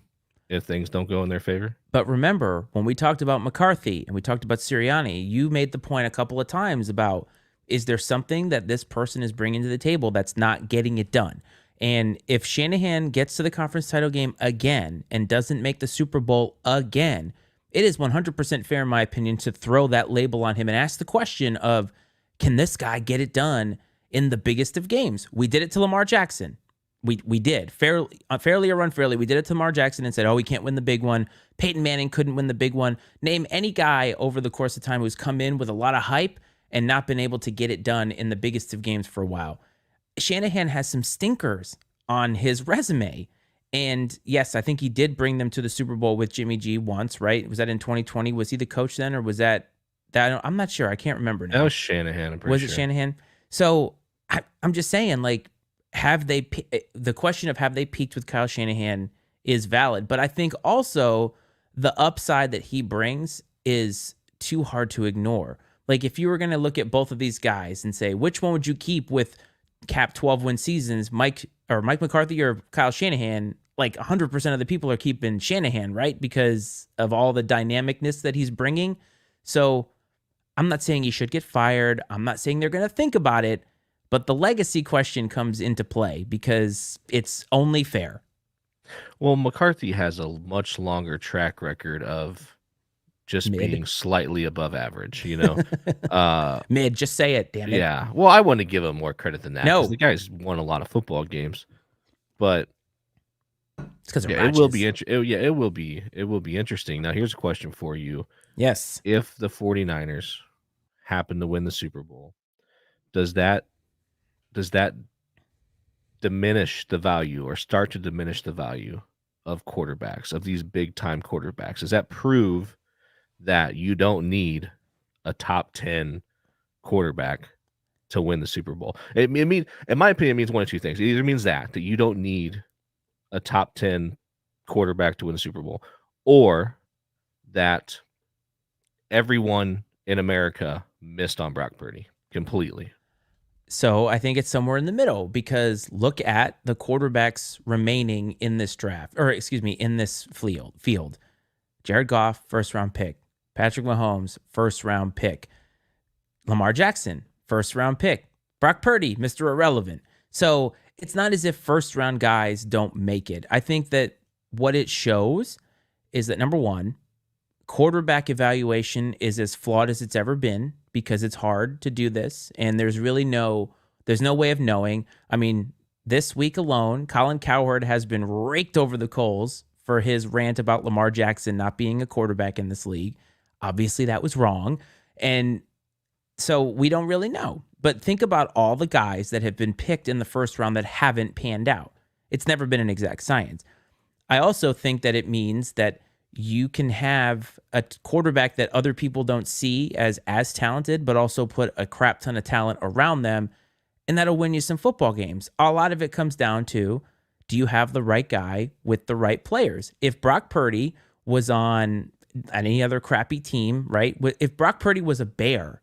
if things don't go in their favor. But remember, when we talked about McCarthy and we talked about Sirianni, you made the point a couple of times about, is there something that this person is bringing to the table that's not getting it done? And if Shanahan gets to the conference title game again and doesn't make the Super Bowl again, it is 100% fair, in my opinion, to throw that label on him and ask the question of, can this guy get it done in the biggest of games? We did it to Lamar Jackson. We did. Fairly or unfairly, we did it to Lamar Jackson and said, oh, we can't win the big one. Peyton Manning couldn't win the big one. Name any guy over the course of time who's come in with a lot of hype and not been able to get it done in the biggest of games for a while. Shanahan has some stinkers on his resume. And yes, I think he did bring them to the Super Bowl with Jimmy G once, right? Was that in 2020? Was he the coach then, or was that? I'm not sure. I can't remember now. That was Shanahan. I'm pretty Was sure. it Shanahan? So I'm just saying, like, the question of have they peaked with Kyle Shanahan is valid, but I think also the upside that he brings is too hard to ignore. Like, if you were going to look at both of these guys and say, which one would you keep with cap 12-win seasons, Mike McCarthy or Kyle Shanahan, like 100% of the people are keeping Shanahan, right? Because of all the dynamicness that he's bringing. So I'm not saying he should get fired. I'm not saying they're going to think about it, but the legacy question comes into play because it's only fair. Well, McCarthy has a much longer track record of just being slightly above average, Mid, just say it, damn it. Yeah. Well, I want to give him more credit than that. No. The guy's won a lot of football games, but it's because it will be it will be interesting. Now, here's a question for you. Yes. If the 49ers happen to win the Super Bowl, does that diminish the value or start to diminish the value of quarterbacks, of these big time quarterbacks? Does that prove that you don't need a top 10 quarterback to win the Super Bowl? In my opinion, it means one of two things. It either means that you don't need a top 10 quarterback to win the Super Bowl, or that everyone in America missed on Brock Purdy completely. So I think it's somewhere in the middle, because look at the quarterbacks remaining in this draft, or excuse me, in this field. Jared Goff, first-round pick. Patrick Mahomes, first-round pick. Lamar Jackson, first-round pick. Brock Purdy, Mr. Irrelevant. So it's not as if first-round guys don't make it. I think that what it shows is that, number one, quarterback evaluation is as flawed as it's ever been, because it's hard to do this, and there's no way of knowing. I mean, this week alone, Colin Cowherd has been raked over the coals for his rant about Lamar Jackson not being a quarterback in this league. Obviously, that was wrong, and so we don't really know. But think about all the guys that have been picked in the first round that haven't panned out. It's never been an exact science. I also think that it means that you can have a quarterback that other people don't see as talented, but also put a crap ton of talent around them, and that'll win you some football games. A lot of it comes down to, do you have the right guy with the right players? If Brock Purdy was on any other crappy team, right? If Brock Purdy was a Bear,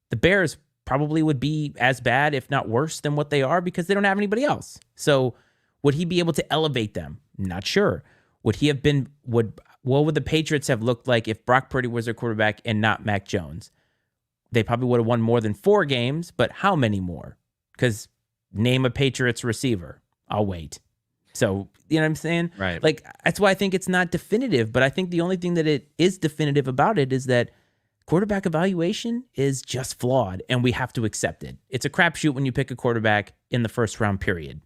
the Bears probably would be as bad, if not worse, than what they are, because they don't have anybody else. So would he be able to elevate them? Not sure. What would the Patriots have looked like if Brock Purdy was their quarterback and not Mac Jones? They probably would have won more than 4 games, but how many more? Because name a Patriots receiver. I'll wait. So, you know what I'm saying? Right. Like, that's why I think it's not definitive, but I think the only thing that it is definitive about it is that quarterback evaluation is just flawed, and we have to accept it. It's a crapshoot when you pick a quarterback in the first round, period.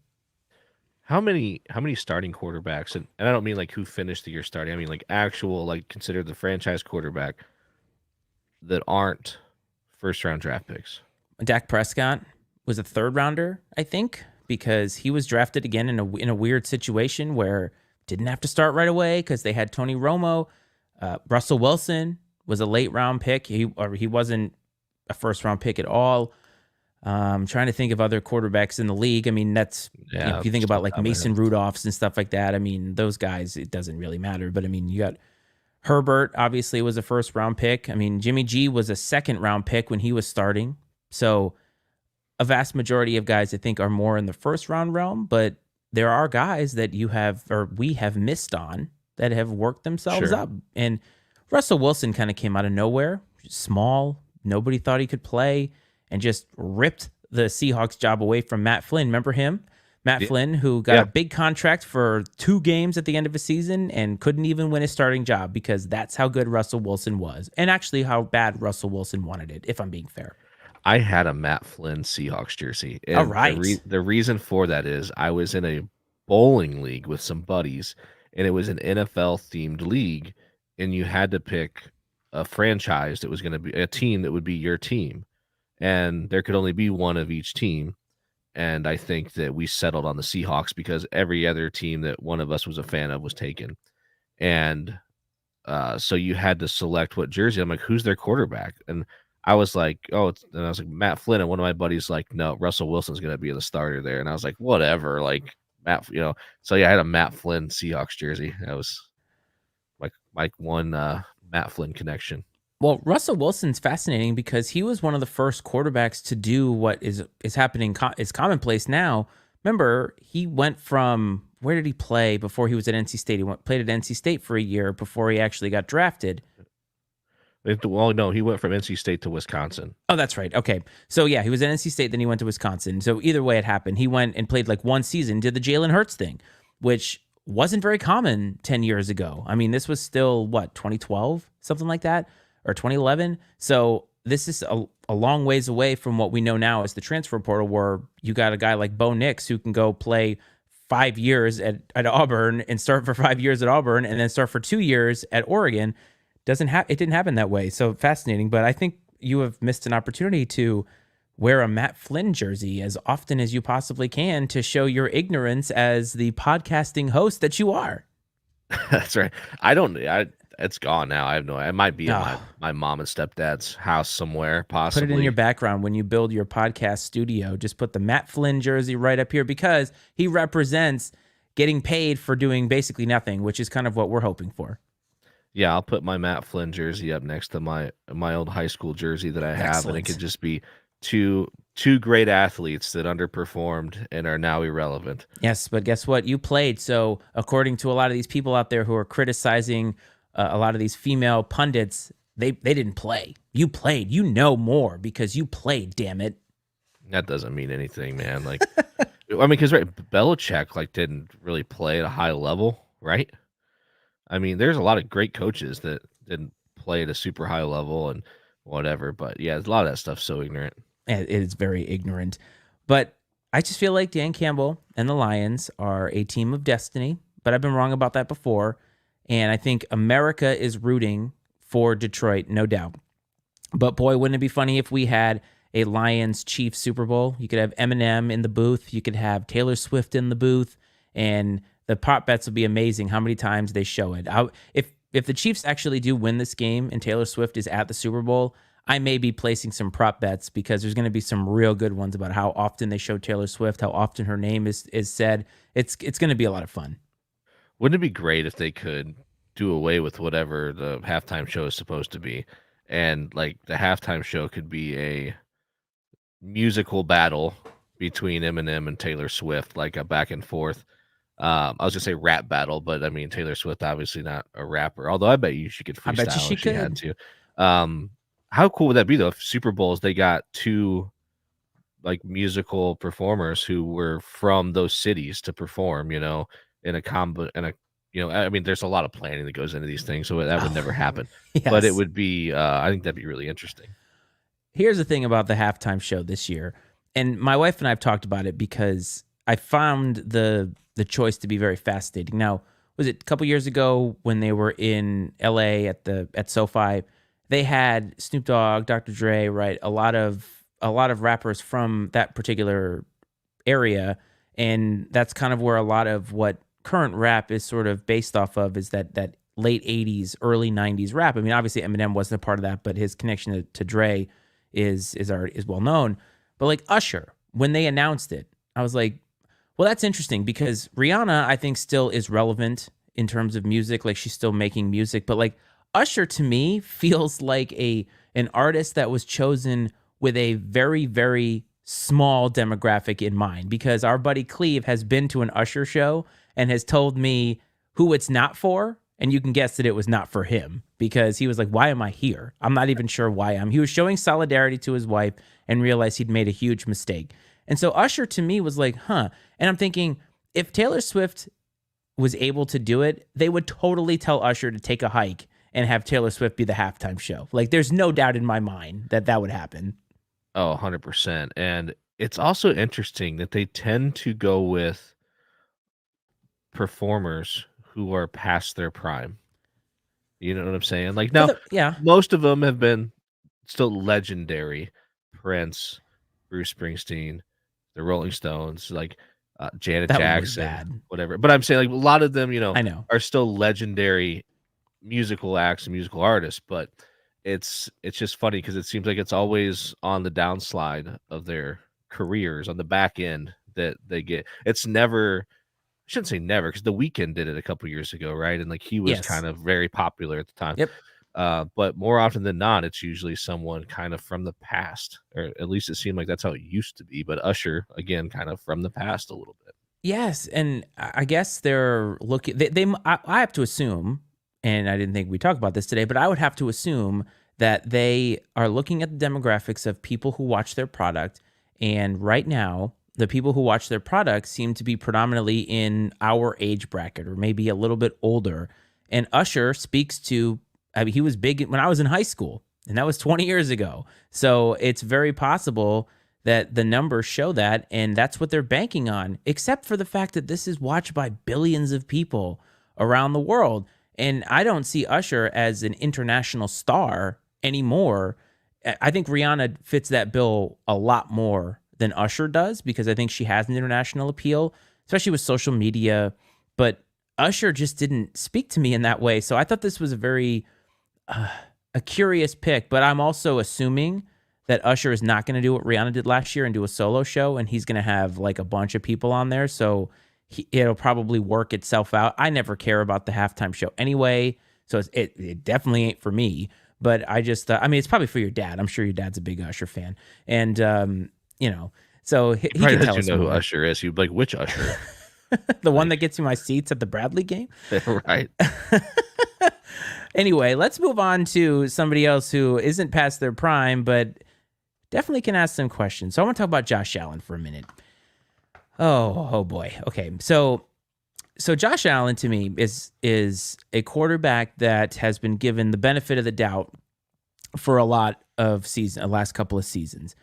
How many starting quarterbacks, and I don't mean like who finished the year starting, I mean like actual, like considered the franchise quarterback, that aren't first round draft picks? Dak Prescott was a 3rd rounder, I think, because he was drafted again in a weird situation where didn't have to start right away because they had Tony Romo. Russell Wilson was a late round pick. He wasn't a first round pick at all. I'm trying to think of other quarterbacks in the league. I mean, that's, if you think about like Mason Rudolphs and stuff like that, I mean, those guys, it doesn't really matter. But I mean, you got Herbert, obviously, was a first round pick. I mean, Jimmy G was a 2nd round pick when he was starting. So a vast majority of guys, I think, are more in the first round realm. But there are guys that we have missed on that have worked themselves Sure. up. And Russell Wilson kind of came out of nowhere, small, nobody thought he could play, and just ripped the Seahawks job away from Matt Flynn. Remember him? Matt Yeah. Flynn, who got Yeah. a big contract for 2 games at the end of a season and couldn't even win his starting job because that's how good Russell Wilson was. And actually how bad Russell Wilson wanted it, if I'm being fair. I had a Matt Flynn Seahawks jersey. And All right. the reason for that is I was in a bowling league with some buddies, and it was an NFL themed league, and you had to pick a franchise that was going to be a team that would be your team. And there could only be one of each team. And I think that we settled on the Seahawks because every other team that one of us was a fan of was taken. And so you had to select what jersey. I'm like, who's their quarterback? And I was like, and I was like, Matt Flynn. And one of my buddies like, no, Russell Wilson's going to be the starter there. And I was like, whatever. Like Matt, so yeah, I had a Matt Flynn Seahawks jersey. That was like one Matt Flynn connection. Well, Russell Wilson's fascinating because he was one of the first quarterbacks to do what is happening is commonplace now. Remember, he went from where did he play before he was at NC State? He played at NC State for a year before he actually got drafted. Well, no, he went from NC State to Wisconsin. Oh, that's right. Okay. So, yeah, he was at NC State, then he went to Wisconsin. So, either way it happened. He went and played like one season, did the Jalen Hurts thing, which wasn't very common 10 years ago. I mean, this was still, 2012? Something like that? Or 2011? So, this is a long ways away from what we know now as the transfer portal, where you got a guy like Bo Nix who can go play 5 years at Auburn and start for 5 years at Auburn and then start for 2 years at Oregon. It didn't happen that way. So fascinating. But I think you have missed an opportunity to wear a Matt Flynn jersey as often as you possibly can to show your ignorance as the podcasting host that you are. That's right. It's gone now. I have no. It might be in my mom and stepdad's house somewhere, possibly. Put it in your background when you build your podcast studio. Just put the Matt Flynn jersey right up here because he represents getting paid for doing basically nothing, which is kind of what we're hoping for. Yeah, I'll put my Matt Flynn jersey up next to my old high school jersey that I have. Excellent. And it could just be two great athletes that underperformed and are now irrelevant. Yes, but guess what? You played. So according to a lot of these people out there who are criticizing a lot of these female pundits, they didn't play. You played. You know more because you played, damn it. That doesn't mean anything, man. Like, I mean, because Belichick didn't really play at a high level, right? I mean, there's a lot of great coaches that didn't play at a super high level and whatever. But yeah, a lot of that stuff's so ignorant. It is very ignorant. But I just feel like Dan Campbell and the Lions are a team of destiny. But I've been wrong about that before. And I think America is rooting for Detroit, no doubt. But boy, wouldn't it be funny if we had a Lions-Chiefs Super Bowl? You could have Eminem in the booth. You could have Taylor Swift in the booth. And the prop bets would be amazing how many times they show it. If the Chiefs actually do win this game and Taylor Swift is at the Super Bowl, I may be placing some prop bets because there's going to be some real good ones about how often they show Taylor Swift, how often her name is said. It's going to be a lot of fun. Wouldn't it be great if they could do away with whatever the halftime show is supposed to be, and like the halftime show could be a musical battle between Eminem and Taylor Swift, like a back and forth. I was gonna say rap battle, but I mean Taylor Swift obviously not a rapper. Although I bet you she could freestyle. I bet you she if she could. had to. How cool would that be though? If Super Bowls they got two like musical performers who were from those cities to perform, in a combo and I mean there's a lot of planning that goes into these things, so that would never happen. Yes. But it would be I think that'd be really interesting. Here's the thing about the halftime show this year, and my wife and I have talked about it because I found the choice to be very fascinating. Now, was it a couple years ago when they were in LA at SoFi? They had Snoop Dogg, Dr. Dre, right? A lot of rappers from that particular area, and that's kind of where a lot of what current rap is sort of based off of is that late 80s, early 90s rap. I mean, obviously Eminem wasn't a part of that, but his connection to Dre is well known. But like Usher, when they announced it, I was like, well, that's interesting because Rihanna, I think, still is relevant in terms of music. Like she's still making music, but like Usher to me feels like an artist that was chosen with a very, very small demographic in mind, because our buddy Cleve has been to an Usher show and has told me who it's not for. And you can guess that it was not for him because he was like, why am I here? I'm not even sure why He was showing solidarity to his wife and realized he'd made a huge mistake. And so Usher to me was like, huh. And I'm thinking, if Taylor Swift was able to do it, they would totally tell Usher to take a hike and have Taylor Swift be the halftime show. Like, there's no doubt in my mind that that would happen. Oh, 100%. And it's also interesting that they tend to go with performers who are past their prime. You know what I'm saying? Like, now, Yeah. most of them have been still legendary. Prince, Bruce Springsteen, the Rolling Stones, like Janet That one was Jackson, bad. whatever. But I'm saying, like, a lot of them, I know. are still legendary musical acts and musical artists. But it's just funny because it seems like it's always on the downslide of their careers, on the back end, that they get. It's never, I shouldn't say never, because The Weeknd did it a couple years ago, right? And like he was Yes. kind of very popular at the time. Yep. But more often than not, it's usually someone kind of from the past, or at least it seemed like that's how it used to be. But Usher, again, kind of from the past a little bit. Yes, and I guess they're looking. I have to assume, and I didn't think we talked about this today, but I would have to assume that they are looking at the demographics of people who watch their product, and right now, the people who watch their product seem to be predominantly in our age bracket, or maybe a little bit older. And Usher speaks to. I mean, he was big when I was in high school, and that was 20 years ago. So it's very possible that the numbers show that, and that's what they're banking on, except for the fact that this is watched by billions of people around the world. And I don't see Usher as an international star anymore. I think Rihanna fits that bill a lot more than Usher does because I think she has an international appeal, especially with social media. But Usher just didn't speak to me in that way. So I thought this was a curious pick, but I'm also assuming that Usher is not going to do what Rihanna did last year and do a solo show, and he's going to have like a bunch of people on there, so it'll probably work itself out. I never care about the halftime show anyway, so it definitely ain't for me, but I just, I mean, it's probably for your dad. I'm sure your dad's a big Usher fan, and, so he can tell us know who more. Usher is. You'd be like, which Usher? The one that gets me my seats at the Bradley game? Right. Anyway, let's move on to somebody else who isn't past their prime, but definitely can ask some questions. So I want to talk about Josh Allen for a minute. Oh boy. Okay. So Josh Allen to me is a quarterback that has been given the benefit of the doubt for a lot of last couple of seasons.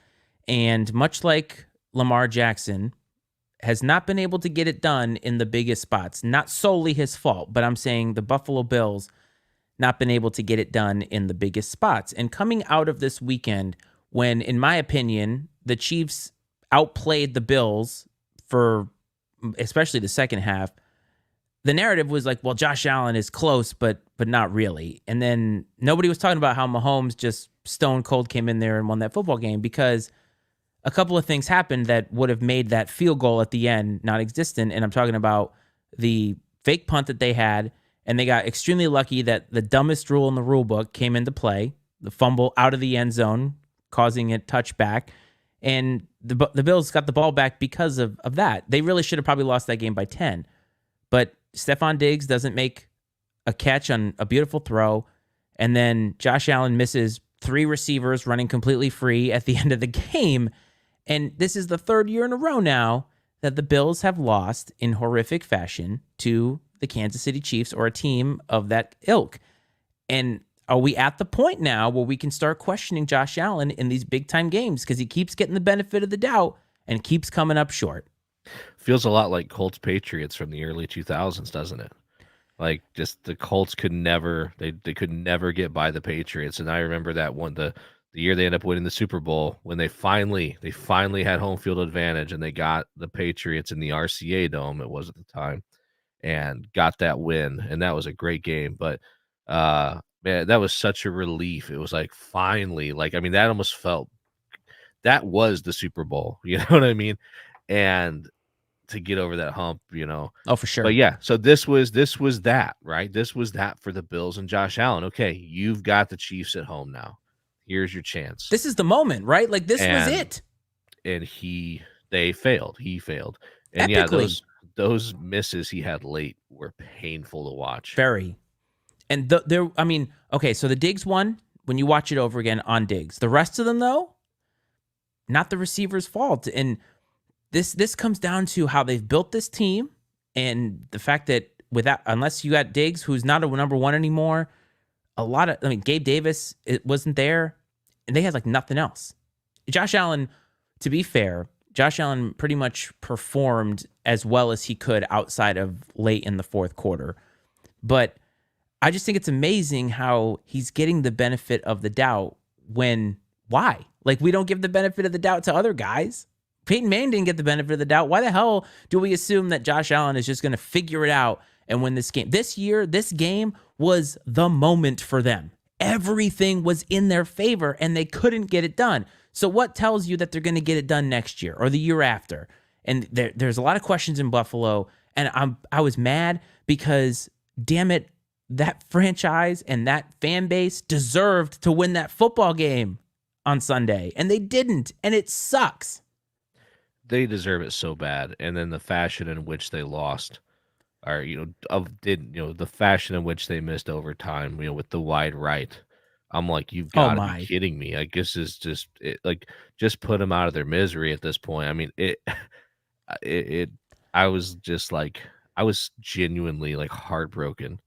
And much like Lamar Jackson, has not been able to get it done in the biggest spots. Not solely his fault, but I'm saying the Buffalo Bills not been able to get it done in the biggest spots. And coming out of this weekend, when, in my opinion, the Chiefs outplayed the Bills for especially the second half, the narrative was like, well, Josh Allen is close, but not really. And then nobody was talking about how Mahomes just stone cold came in there and won that football game because a couple of things happened that would have made that field goal at the end non-existent. And I'm talking about the fake punt that they had, and they got extremely lucky that the dumbest rule in the rule book came into play, the fumble out of the end zone, causing a touchback. And the Bills got the ball back because of that. They really should have probably lost that game by 10. But Stephon Diggs doesn't make a catch on a beautiful throw. And then Josh Allen misses 3 receivers running completely free at the end of the game. And this is the 3rd year in a row now that the Bills have lost in horrific fashion to the Kansas City Chiefs or a team of that ilk. And are we at the point now where we can start questioning Josh Allen in these big time games because he keeps getting the benefit of the doubt and keeps coming up short? Feels a lot like Colts Patriots from the early 2000s, doesn't it? Like, just the Colts could never, they could never get by the Patriots. And I remember that one, the year they ended up winning the Super Bowl, when they finally had home field advantage and they got the Patriots in the RCA Dome, it was at the time, and got that win. And that was a great game. But man, that was such a relief. It was like, finally, like, I mean, that almost felt, that was the Super Bowl, you know what I mean? And to get over that hump, Oh, for sure. But yeah, so this was that, right? This was that for the Bills and Josh Allen. Okay, you've got the Chiefs at home now. Here's your chance. This is the moment, right? Like, this was it. And they failed. He failed. And epically. Yeah, those misses he had late were painful to watch. Very. And I mean, okay, so the Diggs one, when you watch it over again on Diggs, the rest of them though, not the receiver's fault. And this comes down to how they've built this team and the fact that unless you got Diggs, who's not a number one anymore, Gabe Davis, it wasn't there, and they had like nothing else. Josh Allen, to be fair, pretty much performed as well as he could outside of late in the fourth quarter. But I just think it's amazing how he's getting the benefit of the doubt why? Like, we don't give the benefit of the doubt to other guys. Peyton Manning didn't get the benefit of the doubt. Why the hell do we assume that Josh Allen is just going to figure it out and win this game? This year, this game was the moment for them. Everything was in their favor, and they couldn't get it done. So what tells you that they're going to get it done next year or the year after? And there's a lot of questions in Buffalo, and I was mad because, damn it, that franchise and that fan base deserved to win that football game on Sunday, and they didn't, and it sucks. They deserve it so bad, and then the fashion in which they lost, or the fashion in which they missed overtime, with the wide right. I'm like, you've got to be kidding me! I guess it's just put them out of their misery at this point. I mean, I was just like, I was genuinely like heartbroken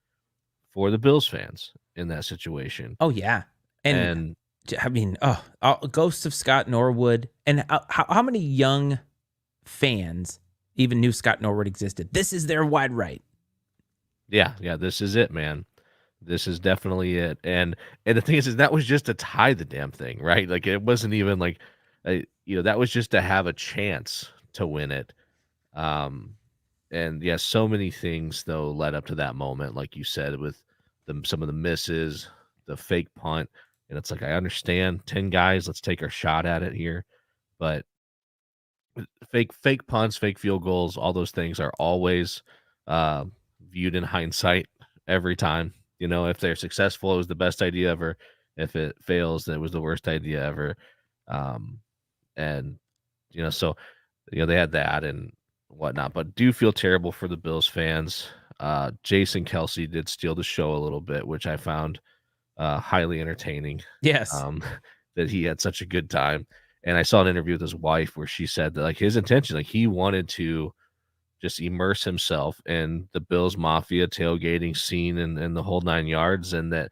for the Bills fans in that situation. Oh yeah, and I mean, ghosts of Scott Norwood, and how many young fans even knew Scott Norwood existed? This is their wide right. Yeah, this is it, man. This is definitely it. And the thing is that was just to tie the damn thing, right? Like, it wasn't even like, that was just to have a chance to win it. And yeah, so many things though led up to that moment, like you said, with some of the misses, the fake punt. And it's like, I understand 10 guys, let's take our shot at it here. But fake punts, fake field goals, all those things are always viewed in hindsight every time. If they're successful, it was the best idea ever. If it fails, it was the worst idea ever. And so they had that and whatnot. But do feel terrible for the Bills fans. Jason Kelce did steal the show a little bit, which I found highly entertaining. Yes. That he had such a good time. And I saw an interview with his wife where she said that, like, his intention, like, he wanted to just immerse himself in the Bills Mafia tailgating scene and the whole 9 yards. And that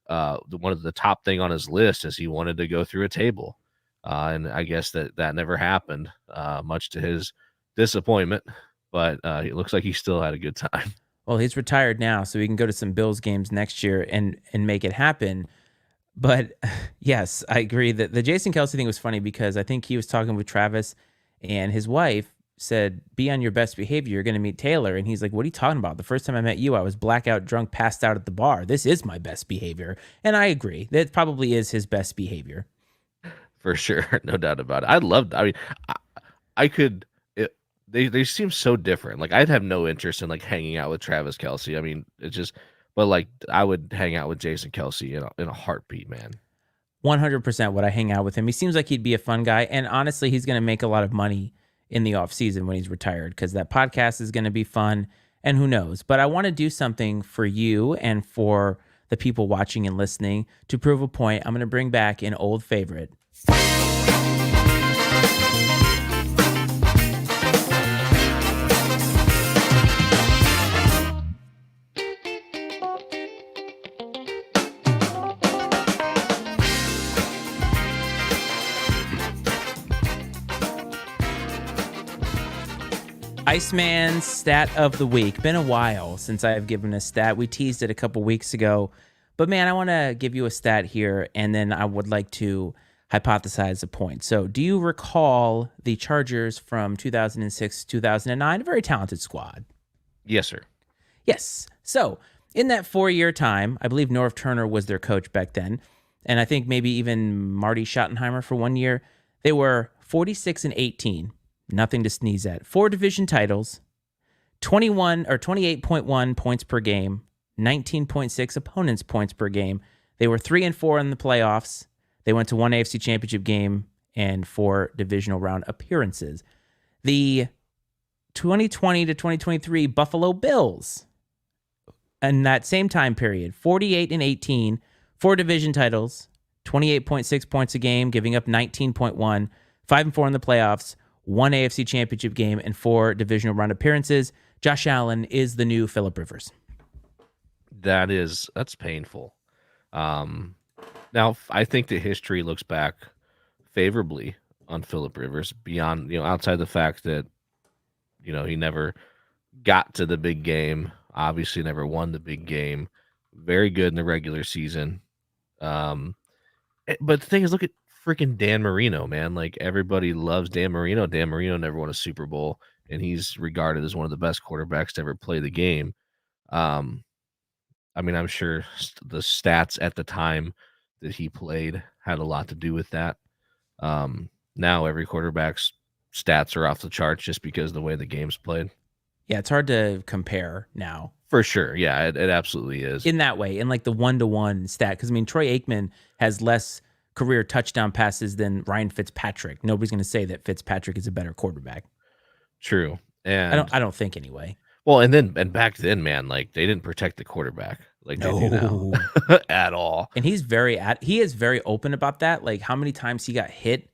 one of the top thing on his list is he wanted to go through a table. And I guess that never happened, much to his disappointment. But it looks like he still had a good time. Well, he's retired now, so he can go to some Bills games next year and make it happen. But yes, I agree that the Jason Kelce thing was funny because I think he was talking with Travis and his wife said, be on your best behavior. You're going to meet Taylor. And he's like, what are you talking about? The first time I met you, I was blackout drunk, passed out at the bar. This is my best behavior. And I agree. That probably is his best behavior. For sure. No doubt about it. I could, they seem so different. Like, I'd have no interest in like hanging out with Travis Kelce. I mean, it's just, but like, I would hang out with Jason Kelce in a heartbeat, man. 100% would I hang out with him. He seems like he'd be a fun guy. And honestly, he's going to make a lot of money in the off season when he's retired, because that podcast is going to be fun, and who knows. But I want to do something for you and for the people watching and listening to prove a point. I'm going to bring back an old favorite. Iceman's stat of the week. Been a while since I have given a stat. We teased it a couple weeks ago. But man, I want to give you a stat here, and then I would like to hypothesize a point. So do you recall the Chargers from 2006, 2009? A very talented squad. Yes, sir. Yes. So in that 4-year time, I believe Norv Turner was their coach back then, and I think maybe even Marty Schottenheimer for 1 year. They were 46-18. Nothing to sneeze at. 4 division titles, 28.1 points per game, 19.6 opponents' points per game. They were 3-4 in the playoffs. They went to 1 AFC championship game and 4 divisional round appearances. The 2020 to 2023 Buffalo Bills. in that same time period, 48-18, 4 division titles, 28.6 points a game, giving up 19.1, 5-4 in the playoffs, 1 AFC championship game, and 4 divisional round appearances. Josh Allen is the new Phillip Rivers. That's painful. Now, I think that history looks back favorably on Phillip Rivers beyond, outside the fact that, he never got to the big game, obviously never won the big game, very good in the regular season. But the thing is, look at freaking Dan Marino, man. Like, everybody loves Dan Marino. Dan Marino never won a Super Bowl, and he's regarded as one of the best quarterbacks to ever play the game. I mean, I'm sure the stats at the time that he played had a lot to do with that. Now every quarterback's stats are off the charts just because of the way the game's played. Yeah, it's hard to compare now. For sure. Yeah, it absolutely is. In that way, in like the 1-to-1 stat. Because, Troy Aikman has less career touchdown passes than Ryan Fitzpatrick. Nobody's going to say that Fitzpatrick is a better quarterback. True. And I don't think anyway. Well, and back then, man, like, they didn't protect the quarterback like they do now at all. And he is very open about that. Like, how many times he got hit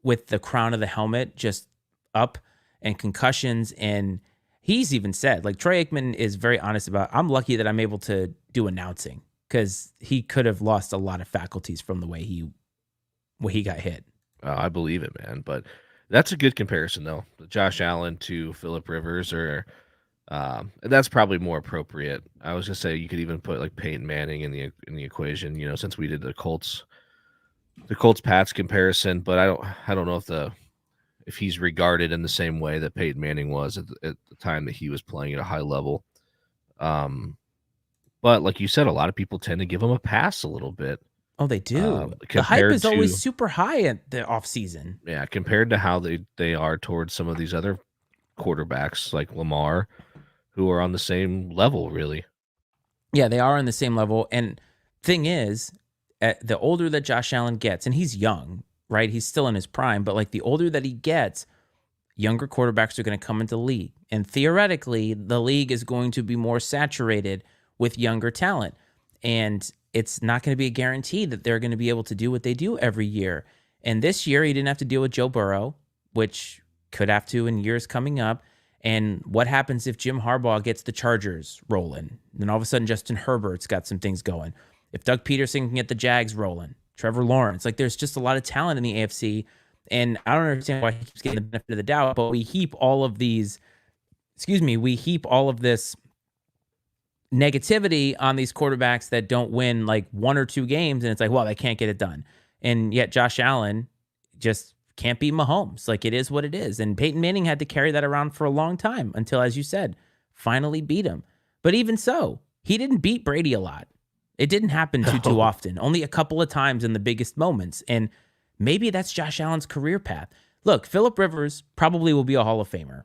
with the crown of the helmet just up, and concussions. And he's even said, like, Troy Aikman is very honest about, I'm lucky that I'm able to do announcing, because he could have lost a lot of faculties from the way he got hit. I believe it, man. But that's a good comparison, though. Josh Allen to Phillip Rivers, or that's probably more appropriate. I was gonna say you could even put like Peyton Manning in the equation, since we did the Colts Pats comparison. But I don't know if he's regarded in the same way that Peyton Manning was at the time that he was playing at a high level. But like you said, a lot of people tend to give him a pass a little bit. Oh, they do. The hype is always super high at the offseason. Yeah, compared to how they are towards some of these other quarterbacks like Lamar, who are on the same level, really. Yeah, they are on the same level. And thing is, the older that Josh Allen gets, and he's young, right? He's still in his prime, but like the older that he gets, younger quarterbacks are going to come into the league. And theoretically, the league is going to be more saturated with younger talent. And it's not going to be a guarantee that they're going to be able to do what they do every year. And this year, he didn't have to deal with Joe Burrow, which could have to in years coming up. And what happens if Jim Harbaugh gets the Chargers rolling? Then all of a sudden, Justin Herbert's got some things going. If Doug Peterson can get the Jags rolling, Trevor Lawrence, like there's just a lot of talent in the AFC. And I don't understand why he keeps getting the benefit of the doubt, but we heap all of this negativity on these quarterbacks that don't win like 1 or 2 games. And it's like, well, they can't get it done. And yet Josh Allen just can't beat Mahomes. Like, it is what it is. And Peyton Manning had to carry that around for a long time until, as you said, finally beat him. But even so, he didn't beat Brady a lot. It didn't happen too often. Only a couple of times in the biggest moments. And maybe that's Josh Allen's career path. Look, Phillip Rivers probably will be a Hall of Famer,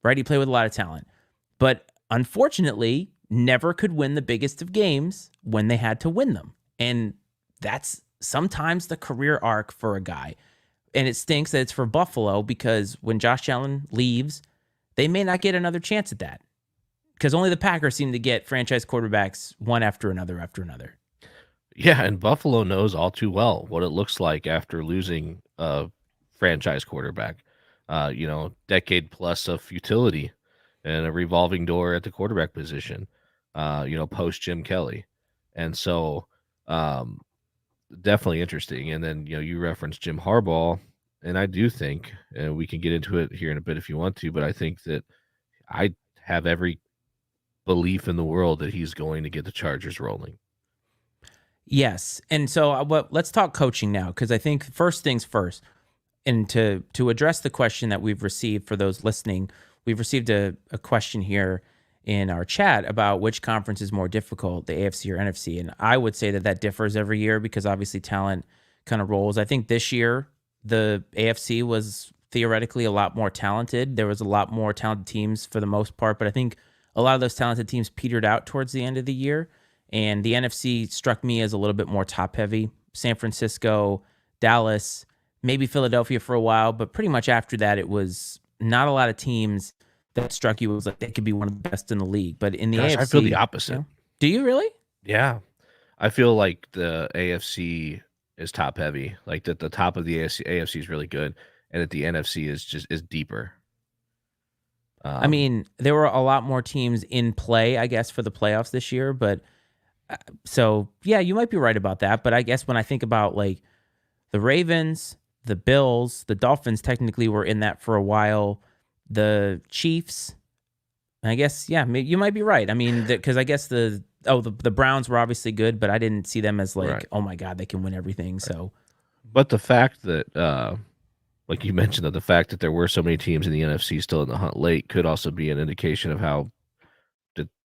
right? He played with a lot of talent. But unfortunately, never could win the biggest of games when they had to win them. And that's sometimes the career arc for a guy. And it stinks that it's for Buffalo, because when Josh Allen leaves, they may not get another chance at that, because only the Packers seem to get franchise quarterbacks one after another. Yeah, and Buffalo knows all too well what it looks like after losing a franchise quarterback. Decade plus of futility and a revolving door at the quarterback position, post Jim Kelly. And so definitely interesting. And then, you referenced Jim Harbaugh, and I do think, and we can get into it here in a bit if you want to, but I think that I have every belief in the world that he's going to get the Chargers rolling. Yes. And so let's talk coaching now, because I think first things first, and to address the question that we've received for those listening, we've received a question here in our chat about which conference is more difficult, the AFC or NFC. And I would say that differs every year, because obviously talent kind of rolls. I think this year the AFC was theoretically a lot more talented. There was a lot more talented teams for the most part, but I think a lot of those talented teams petered out towards the end of the year. And the NFC struck me as a little bit more top heavy. San Francisco, Dallas, maybe Philadelphia for a while, but pretty much after that, it was not a lot of teams that struck you as like they could be one of the best in the league. But in the AFC, I feel the opposite. Do you really? Yeah. I feel like the AFC is top heavy. Like that the top of the AFC is really good, and that the NFC is deeper. I mean, there were a lot more teams in play, I guess, for the playoffs this year. But so, yeah, you might be right about that. But I guess when I think about like the Ravens, the Bills, the Dolphins technically were in that for a while. The Chiefs, I guess, yeah, you might be right. I mean, because I guess the Browns were obviously good, but I didn't see them as like, Right. oh my God, they can win everything. So, But the fact that, like you mentioned, the fact that there were so many teams in the NFC still in the hunt late could also be an indication of how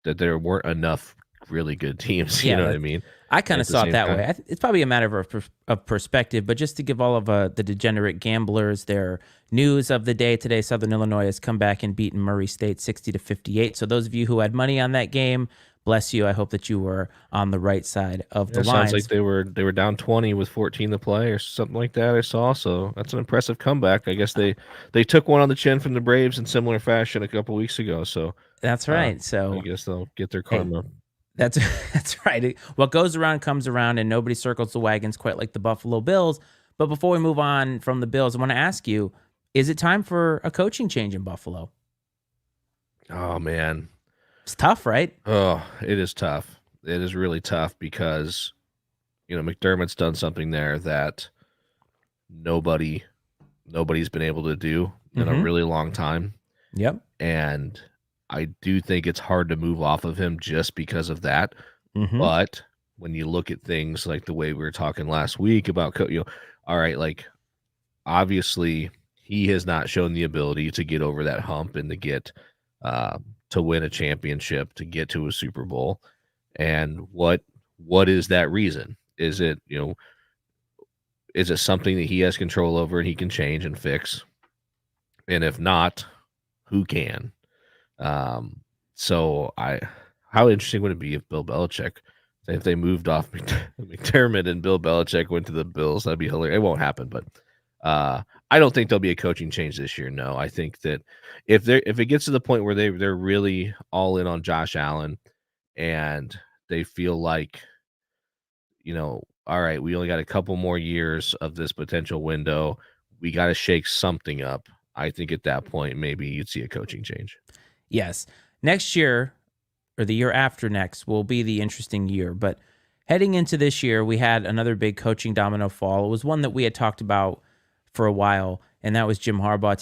that there weren't enough really good teams. You yeah, know what I mean? I kind At of the saw it same that time. way. It's probably a matter of perspective, but just to give all of the degenerate gamblers their news of the day today, Southern Illinois has come back and beaten Murray State 60-58. So those of you who had money on that game, bless you. I hope that you were on the right side of the It sounds lines. like they were down 20 with 14 to play or something like that. I saw, so that's an impressive comeback. I guess they took one on the chin from the Braves in similar fashion a couple weeks ago. So That's uh, right. I So, guess they'll get their hey, karma. that's that's right. What goes around comes around, and nobody circles the wagons quite like the Buffalo Bills. But before we move on from the Bills, I want to ask you: is it time for a coaching change in Buffalo? Oh man, It's tough, right? oh it is tough. It is really tough because McDermott's done something there that nobody nobody's been able to do in a Mm-hmm. really long time, Yep. and I do think it's hard to move off of him just because of that. Mm-hmm. But when you look at things like the way we were talking last week about, all right, like obviously he has not shown the ability to get over that hump and to get to win a championship, to get to a Super Bowl. And what is that reason? Is it something that he has control over and he can change and fix? And if not, who can? Um, so how interesting would it be if Bill Belichick, if they moved off McDermott and Bill Belichick went to the Bills? That'd be hilarious. It won't happen, but I don't think there'll be a coaching change this year. No, I think that if it gets to the point where they're really all in on Josh Allen and they feel like, all right, we only got a couple more years of this potential window. We got to shake something up. I think at that point, maybe you'd see a coaching change. Yes. Next year, or the year after next, will be the interesting year. But heading into this year, we had another big coaching domino fall. It was one that we had talked about for a while, and that was Jim Harbaugh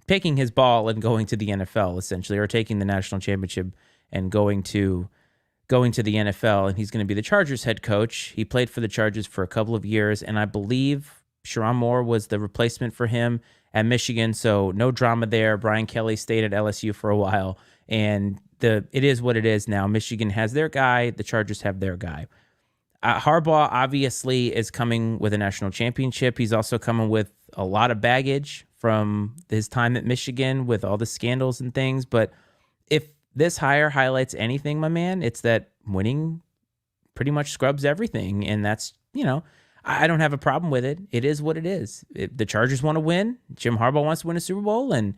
picking his ball and going to the NFL, essentially, or taking the national championship and going to the NFL. And he's going to be the Chargers head coach. He played for the Chargers for a couple of years, and I believe Sharon Moore was the replacement for him at Michigan. So no drama there. Brian Kelly stayed at LSU for a while, and it is what it is now. Michigan has their guy. The Chargers have their guy. Harbaugh obviously is coming with a national championship. He's also coming with a lot of baggage from his time at Michigan with all the scandals and things. But if this hire highlights anything, my man, it's that winning pretty much scrubs everything. And that's, I don't have a problem with it. It is what it is. The Chargers want to win. Jim Harbaugh wants to win a Super Bowl. And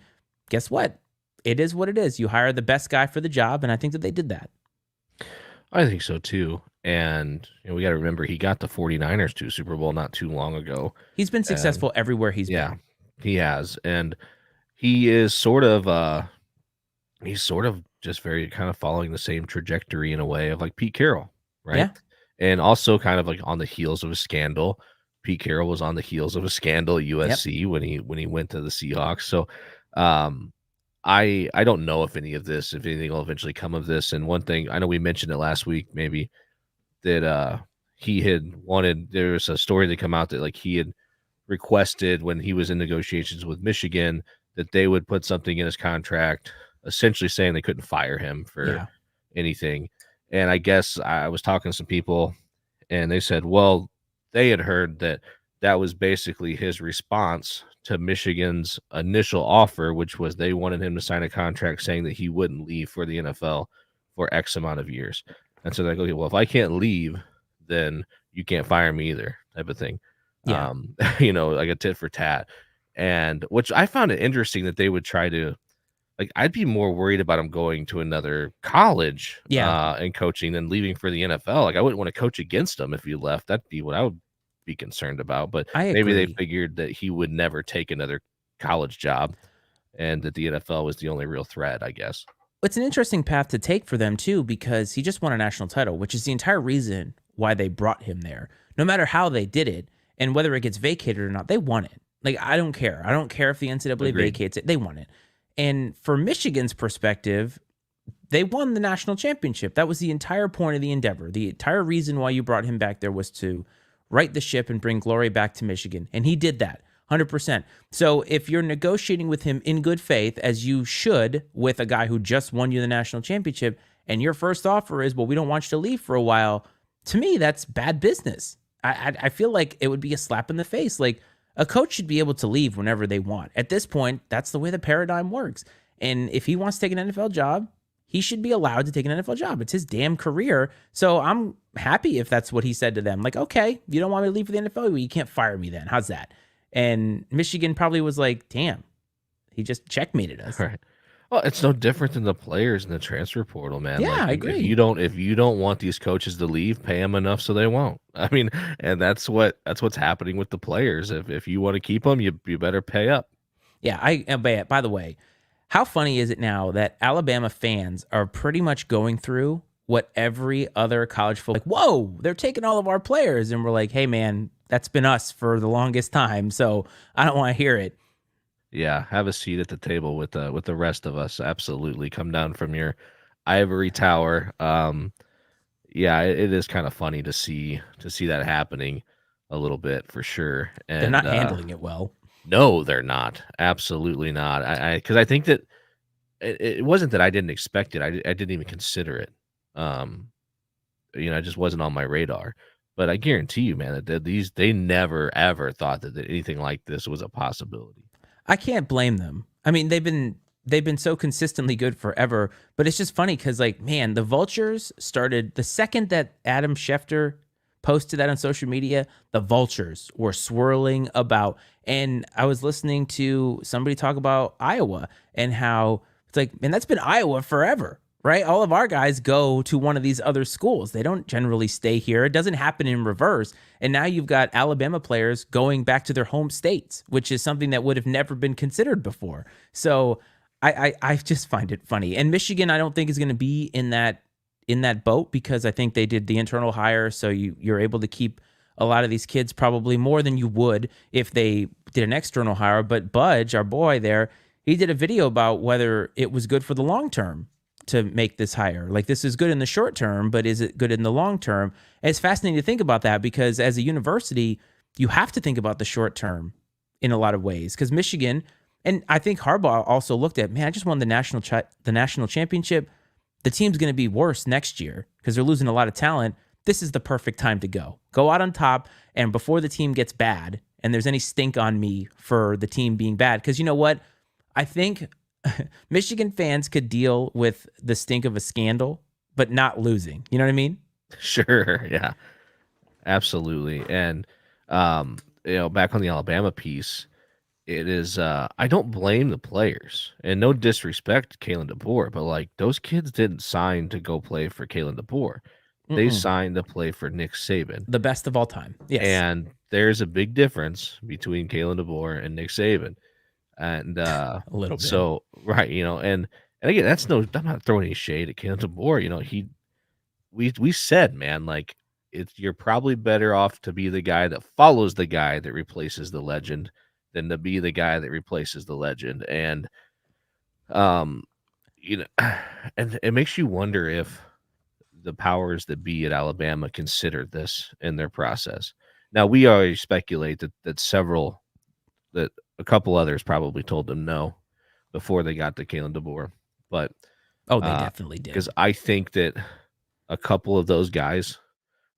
guess what? It is what it is. You hire the best guy for the job. And I think that they did that. I think so too. And we got to remember he got the 49ers to Super Bowl not too long ago. He's been successful everywhere he's been. He has. And he is sort of just very kind of following the same trajectory in a way of like Pete Carroll, right? Yeah. And also kind of like on the heels of a scandal. Pete Carroll was on the heels of a scandal at USC when he went to the Seahawks. So I don't know if anything will eventually come of this. And one thing, I know we mentioned it last week, maybe, that he had wanted, there was a story that come out that like he had requested when he was in negotiations with Michigan that they would put something in his contract, essentially saying they couldn't fire him for anything. And I guess I was talking to some people and they said, well, they had heard that was basically his response to Michigan's initial offer, which was they wanted him to sign a contract saying that he wouldn't leave for the NFL for X amount of years. And so they go, okay, well, if I can't leave, then you can't fire me either, type of thing. Yeah. Like a tit for tat. And which I found it interesting that they would try to like I'd be more worried about him going to another college Yeah. and coaching than leaving for the NFL. Like I wouldn't want to coach against him if he left. That'd be what I would be concerned about. But I maybe they agree. figured that he would never take another college job and that the NFL was the only real threat, I guess. It's an interesting path to take for them too, because he just won a national title, which is the entire reason why they brought him there. No matter how they did it and whether it gets vacated or not, they won it. Like, I don't care. I don't care if the NCAA Agreed. vacates it. They won it. And for Michigan's perspective, they won the national championship. That was the entire point of the endeavor. The entire reason why you brought him back there was to right the ship and bring glory back to Michigan. And he did that 100%. So if you're negotiating with him in good faith, as you should with a guy who just won you the national championship, and your first offer is, well, we don't want you to leave for a while, to me, that's bad business. I feel like it would be a slap in the face. Like, a coach should be able to leave whenever they want. At this point, that's the way the paradigm works. And if he wants to take an NFL job, he should be allowed to take an NFL job. It's his damn career. So I'm happy if that's what he said to them. Like, okay, you don't want me to leave for the NFL? Well, you can't fire me then. How's that? And Michigan probably was like, damn, he just checkmated us. Right. Well, it's no different than the players in the transfer portal, man. Yeah, like, I if agree. if you don't want these coaches to leave, pay them enough so they won't. I mean, and that's what's happening with the players. If you want to keep them, you better pay up. Yeah, by the way, how funny is it now that Alabama fans are pretty much going through what every other college football, like, whoa, they're taking all of our players. And we're like, hey, man, that's been us for the longest time. So I don't want to hear it. Yeah, have a seat at the table with the rest of us. Absolutely, come down from your ivory tower. Yeah, it is kind of funny to see that happening a little bit for sure. And They're not handling it well. No, they're not. Absolutely not. Because I think that it wasn't that I didn't expect it. I didn't even consider it. It just wasn't on my radar. But I guarantee you, man, that they never ever thought that anything like this was a possibility. I can't blame them. I mean, they've been so consistently good forever, but it's just funny because, like, man, the vultures started the second that Adam Schefter posted that on social media, the vultures were swirling about. And I was listening to somebody talk about Iowa and how it's like, man, that's been Iowa forever, right? All of our guys go to one of these other schools. They don't generally stay here. It doesn't happen in reverse. And now you've got Alabama players going back to their home states, which is something that would have never been considered before. So I just find it funny. And Michigan, I don't think is going to be in that boat because I think they did the internal hire. So you're able to keep a lot of these kids probably more than you would if they did an external hire. But Budge, our boy there, he did a video about whether it was good for the long term to make this hire. Like, this is good in the short term, but is it good in the long term? And it's fascinating to think about that because as a university, you have to think about the short term in a lot of ways. Because Michigan, and I think Harbaugh also looked at, man, I just won the national championship. The team's going to be worse next year because they're losing a lot of talent. This is the perfect time to go. Go out on top, and before the team gets bad and there's any stink on me for the team being bad. Because you know what? I think Michigan fans could deal with the stink of a scandal, but not losing. You know what I mean? Sure. Yeah, absolutely. And, back on the Alabama piece, it is, I don't blame the players, and no disrespect to Kalen DeBoer, but like those kids didn't sign to go play for Kalen DeBoer. They signed to play for Nick Saban, the best of all time. Yes. And there's a big difference between Kalen DeBoer and Nick Saban. And a little bit. So right, and again, I'm not throwing any shade at Kalen DeBoer. We said, man, like you're probably better off to be the guy that follows the guy that replaces the legend than to be the guy that replaces the legend. And and it makes you wonder if the powers that be at Alabama considered this in their process. Now, we already speculate that a couple others probably told them no before they got to Kalen DeBoer. But they definitely did. Because I think that a couple of those guys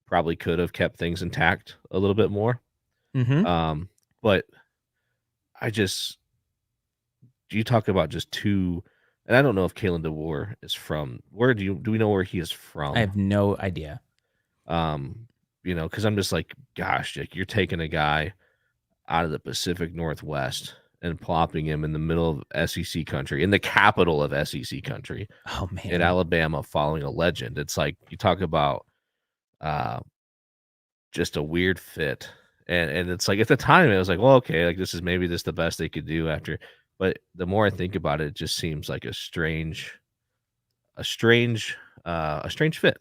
probably could have kept things intact a little bit more. Mm-hmm. But you talk about just two, and I don't know if Kalen DeBoer is from, do we know where he is from? I have no idea. Because I'm just like, gosh, Jake, you're taking a guy out of the Pacific Northwest and plopping him in the middle of SEC country, in the capital of SEC country, Oh in man. Alabama, following a legend. It's like you talk about just a weird fit. And it's like at the time it was like, well, okay, like this is maybe this the best they could do after. But the more I think about it, it just seems like a strange fit,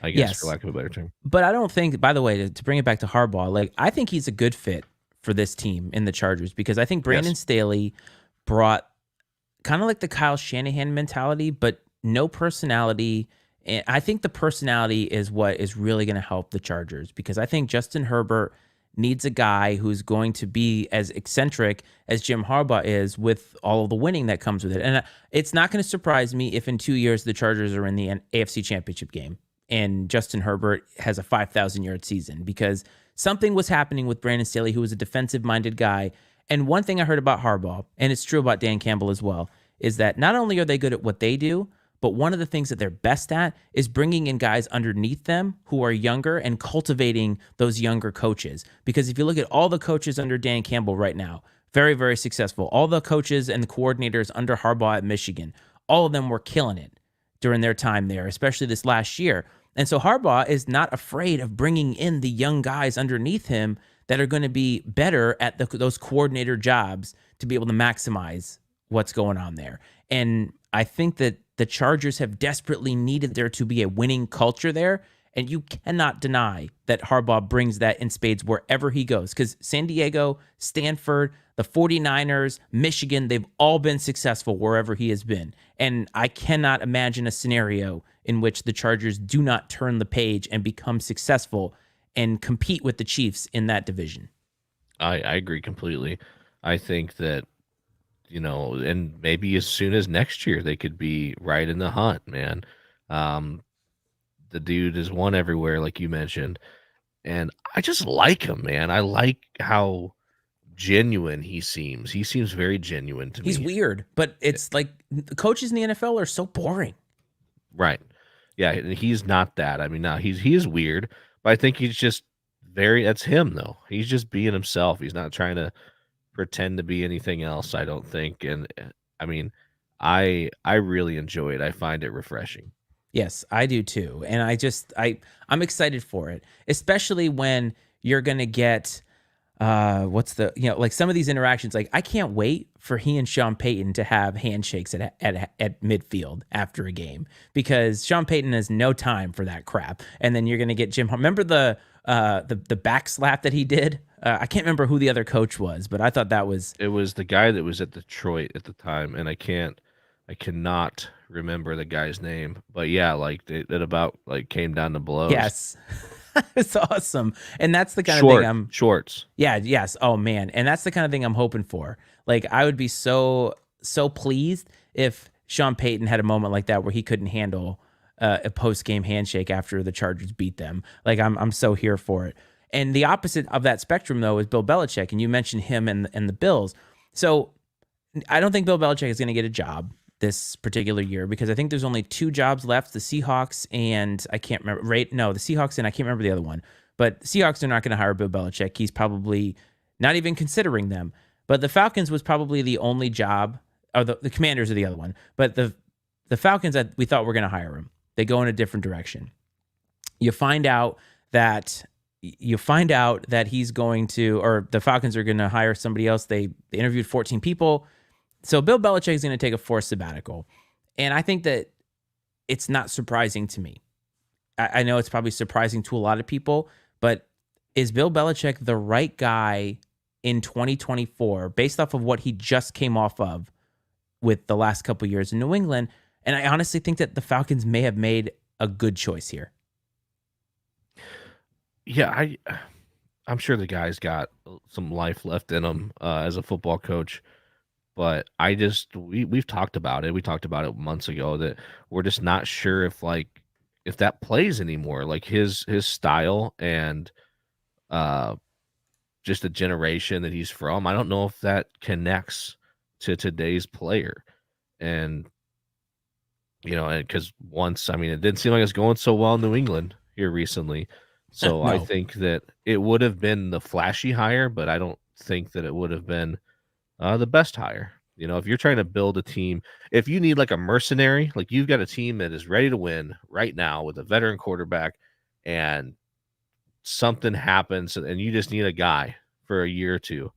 I guess, for Yes. lack of a better term. But I don't think, by the way, to bring it back to Harbaugh, like I think he's a good fit for this team in the Chargers because I think Brandon Yes. Staley brought kind of like the Kyle Shanahan mentality, but no personality. And I think the personality is what is really going to help the Chargers because I think Justin Herbert needs a guy who's going to be as eccentric as Jim Harbaugh is with all of the winning that comes with it. And it's not going to surprise me if in 2 years the Chargers are in the AFC Championship game and Justin Herbert has a 5,000-yard season because something was happening with Brandon Staley, who was a defensive-minded guy. And one thing I heard about Harbaugh, and it's true about Dan Campbell as well, is that not only are they good at what they do, but one of the things that they're best at is bringing in guys underneath them who are younger and cultivating those younger coaches. Because if you look at all the coaches under Dan Campbell right now, very, very successful. All the coaches and the coordinators under Harbaugh at Michigan, all of them were killing it during their time there, especially this last year. And so Harbaugh is not afraid of bringing in the young guys underneath him that are going to be better at those coordinator jobs to be able to maximize what's going on there. And I think that the Chargers have desperately needed there to be a winning culture there. And you cannot deny that Harbaugh brings that in spades wherever he goes. Because San Diego, Stanford, the 49ers, Michigan, they've all been successful wherever he has been. And I cannot imagine a scenario in which the Chargers do not turn the page and become successful and compete with the Chiefs in that division. I agree completely. I think that, and maybe as soon as next year they could be right in the hunt, man. The dude has won everywhere, like you mentioned, and I just like him, man. I like how genuine he seems. He seems very genuine to me. He's weird, but it's like the coaches in the NFL are so boring. Right. Yeah, and he's not that. I mean, no, he is weird, but I think he's just that's him though. He's just being himself. He's not trying to pretend to be anything else, I don't think. And I mean, I really enjoy it. I find it refreshing. Yes, I do too. And I'm excited for it, especially when you're going to get like some of these interactions. Like I can't wait for he and Sean Payton to have handshakes at midfield after a game because Sean Payton has no time for that crap. And then you're going to get Jim. Remember the back slap that he did? I can't remember who the other coach was, but I thought it was the guy that was at Detroit at the time, and I cannot remember the guy's name. But yeah, like it about like came down to blows. Yes. It's awesome. And that's the kind of thing Shorts. Yeah, yes. Oh man. And that's the kind of thing I'm hoping for. Like I would be so pleased if Sean Payton had a moment like that where he couldn't handle a post-game handshake after the Chargers beat them. Like I'm so here for it. And the opposite of that spectrum though is Bill Belichick, and you mentioned him and the Bills. So I don't think Bill Belichick is going to get a job this particular year because I think there's only 2 jobs left, the Seahawks and I can't remember, the Seahawks and I can't remember the other one. But Seahawks are not going to hire Bill Belichick. He's probably not even considering them. But the Falcons was probably the only job, or the Commanders are the other one. But the Falcons, we thought were going to hire him. They go in a different direction. You find out that he's going to, or the Falcons are going to hire somebody else. They interviewed 14 people. So Bill Belichick is going to take a forced sabbatical. And I think that it's not surprising to me. I know it's probably surprising to a lot of people, but is Bill Belichick the right guy in 2024 based off of what he just came off of with the last couple of years in New England? And I honestly think that the Falcons may have made a good choice here. Yeah, I'm sure the guy's got some life left in him as a football coach. But we've talked about it. We talked about it months ago that we're just not sure if that plays anymore. Like his style and just the generation that he's from. I don't know if that connects to today's player. And because once, I mean, it didn't seem like it's going so well in New England here recently. So No. I think that it would have been the flashy hire, but I don't think that it would have been the best hire. If you're trying to build a team, if you need like a mercenary, like you've got a team that is ready to win right now with a veteran quarterback, and something happens and you just need a guy for a year or two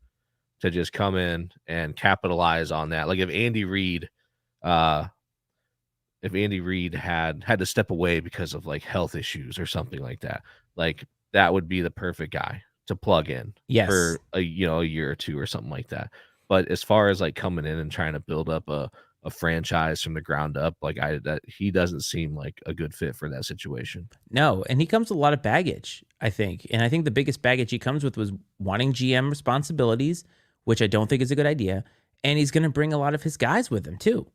to just come in and capitalize on that. Like uh, if Andy Reid had to step away because of like health issues or something like that, like that would be the perfect guy to plug in Yes. for a year or two or something like that. But as far as like coming in and trying to build up a franchise from the ground up, like he doesn't seem like a good fit for that situation. No, and he comes with a lot of baggage, I think. And I think the biggest baggage he comes with was wanting GM responsibilities, which I don't think is a good idea. And he's going to bring a lot of his guys with him too,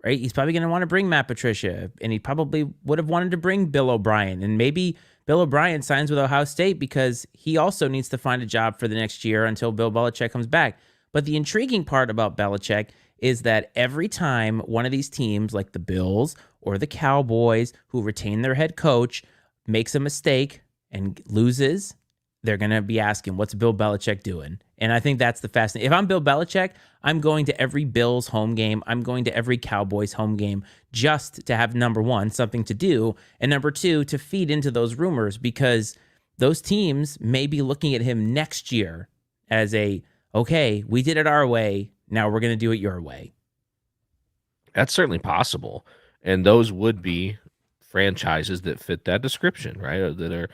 right? He's probably going to want to bring Matt Patricia, and he probably would have wanted to bring Bill O'Brien. And maybe Bill O'Brien signs with Ohio State because he also needs to find a job for the next year until Bill Belichick comes back. But the intriguing part about Belichick is that every time one of these teams, like the Bills or the Cowboys, who retain their head coach, makes a mistake and loses, they're going to be asking, what's Bill Belichick doing? And I think that's the fascinating. If I'm Bill Belichick, I'm going to every Bills home game. I'm going to every Cowboys home game just to have, number one, something to do, and number two, to feed into those rumors, because those teams may be looking at him next year as okay, we did it our way, now we're going to do it your way. That's certainly possible. And those would be franchises that fit that description, right? That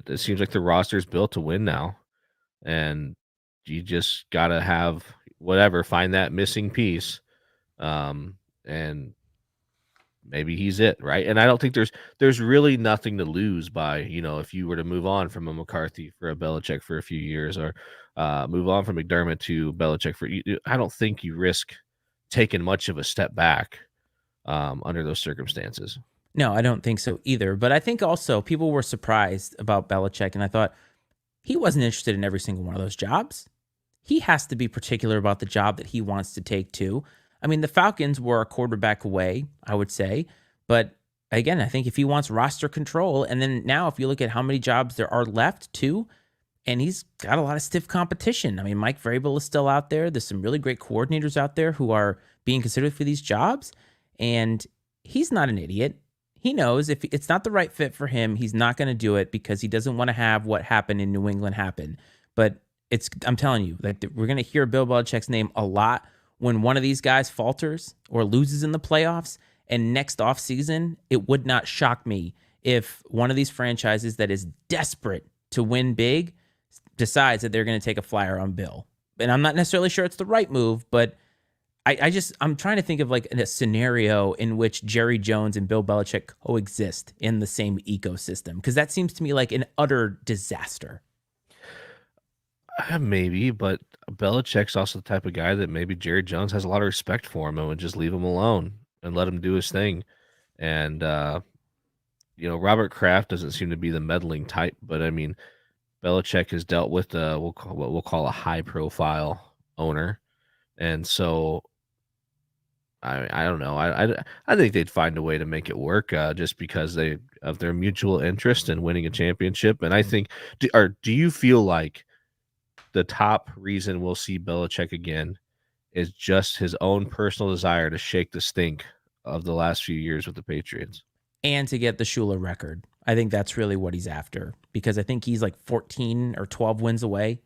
it seems like the roster is built to win now. And you just got to have find that missing piece. And maybe he's it, right? And I don't think there's really nothing to lose by, if you were to move on from a McCarthy for a Belichick for a few years, or move on from McDermott to Belichick I don't think you risk taking much of a step back under those circumstances. No, I don't think so either. But I think also people were surprised about Belichick, and I thought he wasn't interested in every single one of those jobs. He has to be particular about the job that he wants to take too. I mean, the Falcons were a quarterback away, I would say. But again, I think if he wants roster control, and then now if you look at how many jobs there are left too, and he's got a lot of stiff competition. I mean, Mike Vrabel is still out there. There's some really great coordinators out there who are being considered for these jobs. And he's not an idiot. He knows if it's not the right fit for him, he's not going to do it because he doesn't want to have what happened in New England happen. But I'm telling you, that we're going to hear Bill Belichick's name a lot when one of these guys falters or loses in the playoffs. And next offseason, it would not shock me if one of these franchises that is desperate to win big decides that they're going to take a flyer on Bill. And I'm not necessarily sure it's the right move, but I'm trying to think of like a scenario in which Jerry Jones and Bill Belichick coexist in the same ecosystem, because that seems to me like an utter disaster. Maybe, but Belichick's also the type of guy that maybe Jerry Jones has a lot of respect for him and would just leave him alone and let him do his thing. And, Robert Kraft doesn't seem to be the meddling type, but I mean, Belichick has dealt with what we'll call a high-profile owner, and so I don't know. I think they'd find a way to make it work, just because of their mutual interest in winning a championship. And I think, do you feel like the top reason we'll see Belichick again is just his own personal desire to shake the stink of the last few years with the Patriots? And to get the Shula record. I think that's really what he's after, because I think he's like 14 or 12 wins away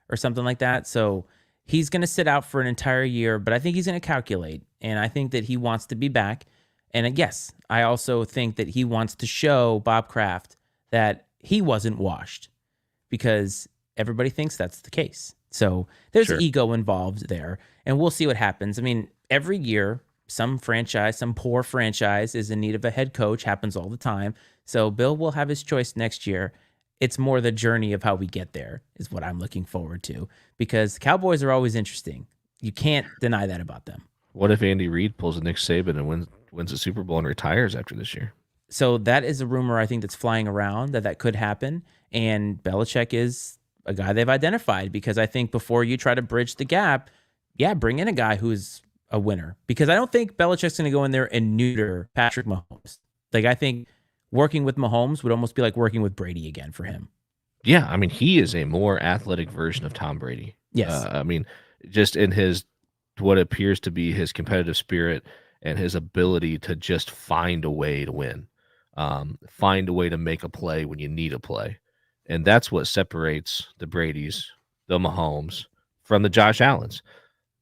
or something like that. So he's going to sit out for an entire year, but I think he's going to calculate. And I think that he wants to be back. And yes, I also think that he wants to show Bob Kraft that he wasn't washed, because everybody thinks that's the case. So there's ego involved there, and we'll see what happens. I mean, every year, some poor franchise is in need of a head coach. Happens all the time. So Bill will have his choice next year. It's more the journey of how we get there is what I'm looking forward to, because Cowboys are always interesting. You can't deny that about them. What if Andy Reid pulls a Nick Saban and wins the Super Bowl and retires after this year? So that is a rumor I think that's flying around that could happen. And Belichick is a guy they've identified, because I think before you try to bridge the gap, bring in a guy who's a winner, because I don't think Belichick's going to go in there and neuter Patrick Mahomes. Like, I think working with Mahomes would almost be like working with Brady again for him. Yeah, I mean, he is a more athletic version of Tom Brady. Yes. I mean, just in his what appears to be his competitive spirit and his ability to just find a way to win, find a way to make a play when you need a play. And that's what separates the Bradys, the Mahomes, from the Josh Allens.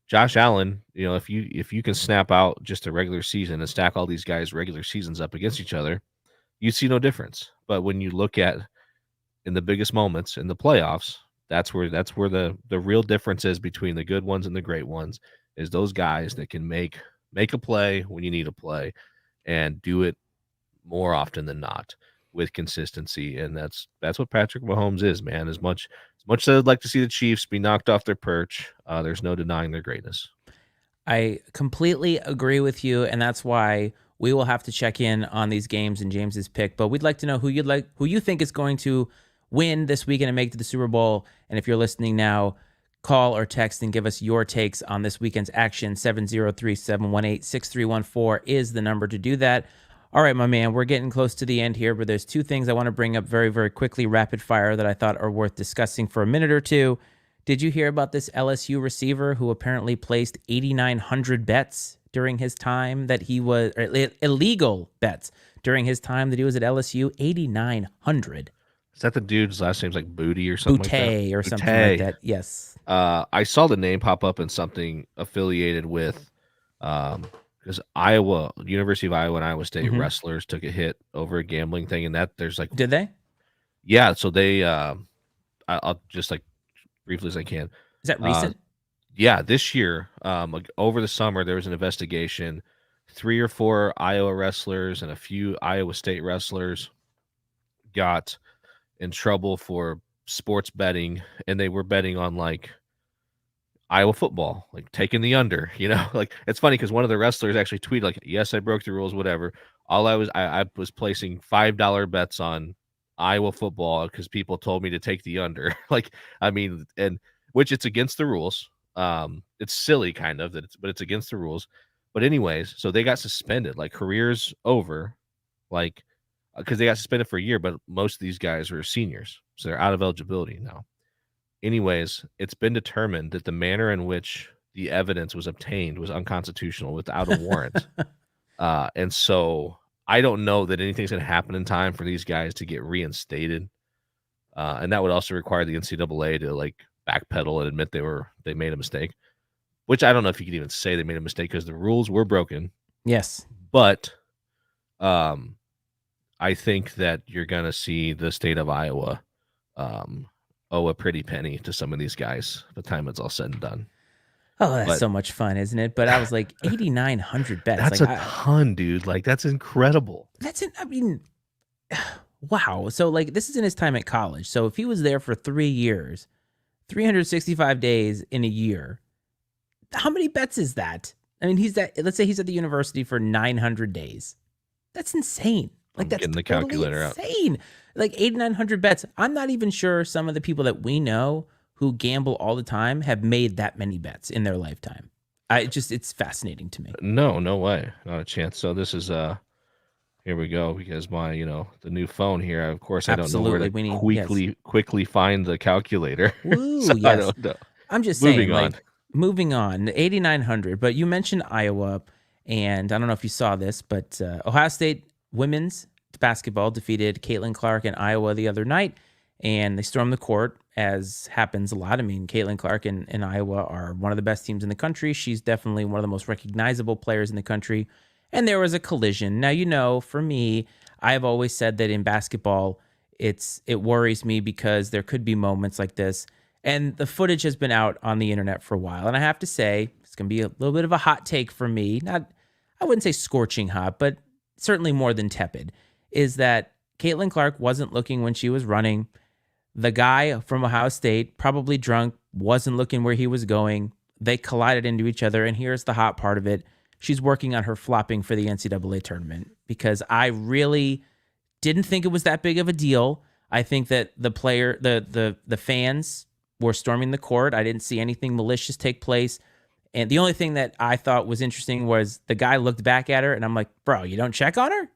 Josh Allen, if you can snap out just a regular season and stack all these guys' regular seasons up against each other, you see no difference. But when you look at in the biggest moments in the playoffs, that's where the real difference is between the good ones and the great ones, is those guys that can make a play when you need a play and do it more often than not with consistency. And that's what Patrick Mahomes is, man. As much as I'd like to see the Chiefs be knocked off their perch, there's no denying their greatness. I completely agree with you, and that's why we will have to check in on these games and James's pick. But we'd like to know who you think is going to win this weekend and make it to the Super Bowl. And if you're listening now, call or text and give us your takes on this weekend's action. 703-718-6314 is the number to do that. All right, my man, we're getting close to the end here, but there's two things I want to bring up very, very quickly, rapid fire, that I thought are worth discussing for a minute or two. Did you hear about this LSU receiver who apparently placed 8,900 bets during his time that he was, or illegal bets during his time that he was at LSU? 8,900. Is that the dude's last name's like Booty or something Boutte like that? or something like that. Yes. I saw the name pop up in something affiliated with because University of Iowa and Iowa State wrestlers took a hit over a gambling thing, and that there's like, did they? Yeah, so they I'll just like briefly as I can. Is that recent? Yeah, this year, like over the summer, there was an investigation. 3 or 4 Iowa wrestlers and a few Iowa State wrestlers got in trouble for sports betting, and they were betting on like Iowa football, like taking the under, like it's funny because one of the wrestlers actually tweeted like, yes, I broke the rules, whatever. I was placing $5 bets on Iowa football because people told me to take the under. Like, I mean, and which it's against the rules. It's silly kind of but it's against the rules. But anyways, so they got suspended, like careers over, like, because they got suspended for a year, but most of these guys are seniors, so they're out of eligibility now. Anyways, it's been determined that the manner in which the evidence was obtained was unconstitutional without a warrant. And so I don't know that anything's going to happen in time for these guys to get reinstated. And that would also require the NCAA to like backpedal and admit they made a mistake, which I don't know if you could even say they made a mistake because the rules were broken. Yes. But I think that you're going to see the state of Iowa owe a pretty penny to some of these guys by the time it's all said and done. Oh, that's so much fun, isn't it? But I was like, 8,900 bets. That's like, a ton, dude. Like, that's incredible. Wow. So, like, this is in his time at college. So, if he was there for 3 years, 365 days in a year, how many bets is that? I mean, let's say he's at the university for 900 days. That's insane. Like, that's getting the calculator insane. Out. Like 8,900 bets. I'm not even sure some of the people that we know who gamble all the time have made that many bets in their lifetime. It's fascinating to me. No way. Not a chance. So this is here we go, because my, the new phone here, of course, I don't know where to quickly find the calculator. Ooh, so yes. I don't know. I'm just saying, moving on, 8,900, but you mentioned Iowa, and I don't know if you saw this, but Ohio State women's basketball defeated Caitlin Clark in Iowa the other night, and they stormed the court, as happens a lot. I mean, Caitlin Clark in Iowa are one of the best teams in the country. She's definitely one of the most recognizable players in the country, and there was a collision. Now, for me, I've always said that in basketball, it worries me because there could be moments like this, and the footage has been out on the internet for a while, and I have to say, it's going to be a little bit of a hot take for me. I wouldn't say scorching hot, but certainly more than tepid, is that Caitlin Clark wasn't looking when she was running. The guy from Ohio State, probably drunk, wasn't looking where he was going. They collided into each other, and here's the hot part of it. She's working on her flopping for the NCAA tournament, because I really didn't think it was that big of a deal. I think that the fans were storming the court. I didn't see anything malicious take place. And the only thing that I thought was interesting was the guy looked back at her, and I'm like, bro, you don't check on her?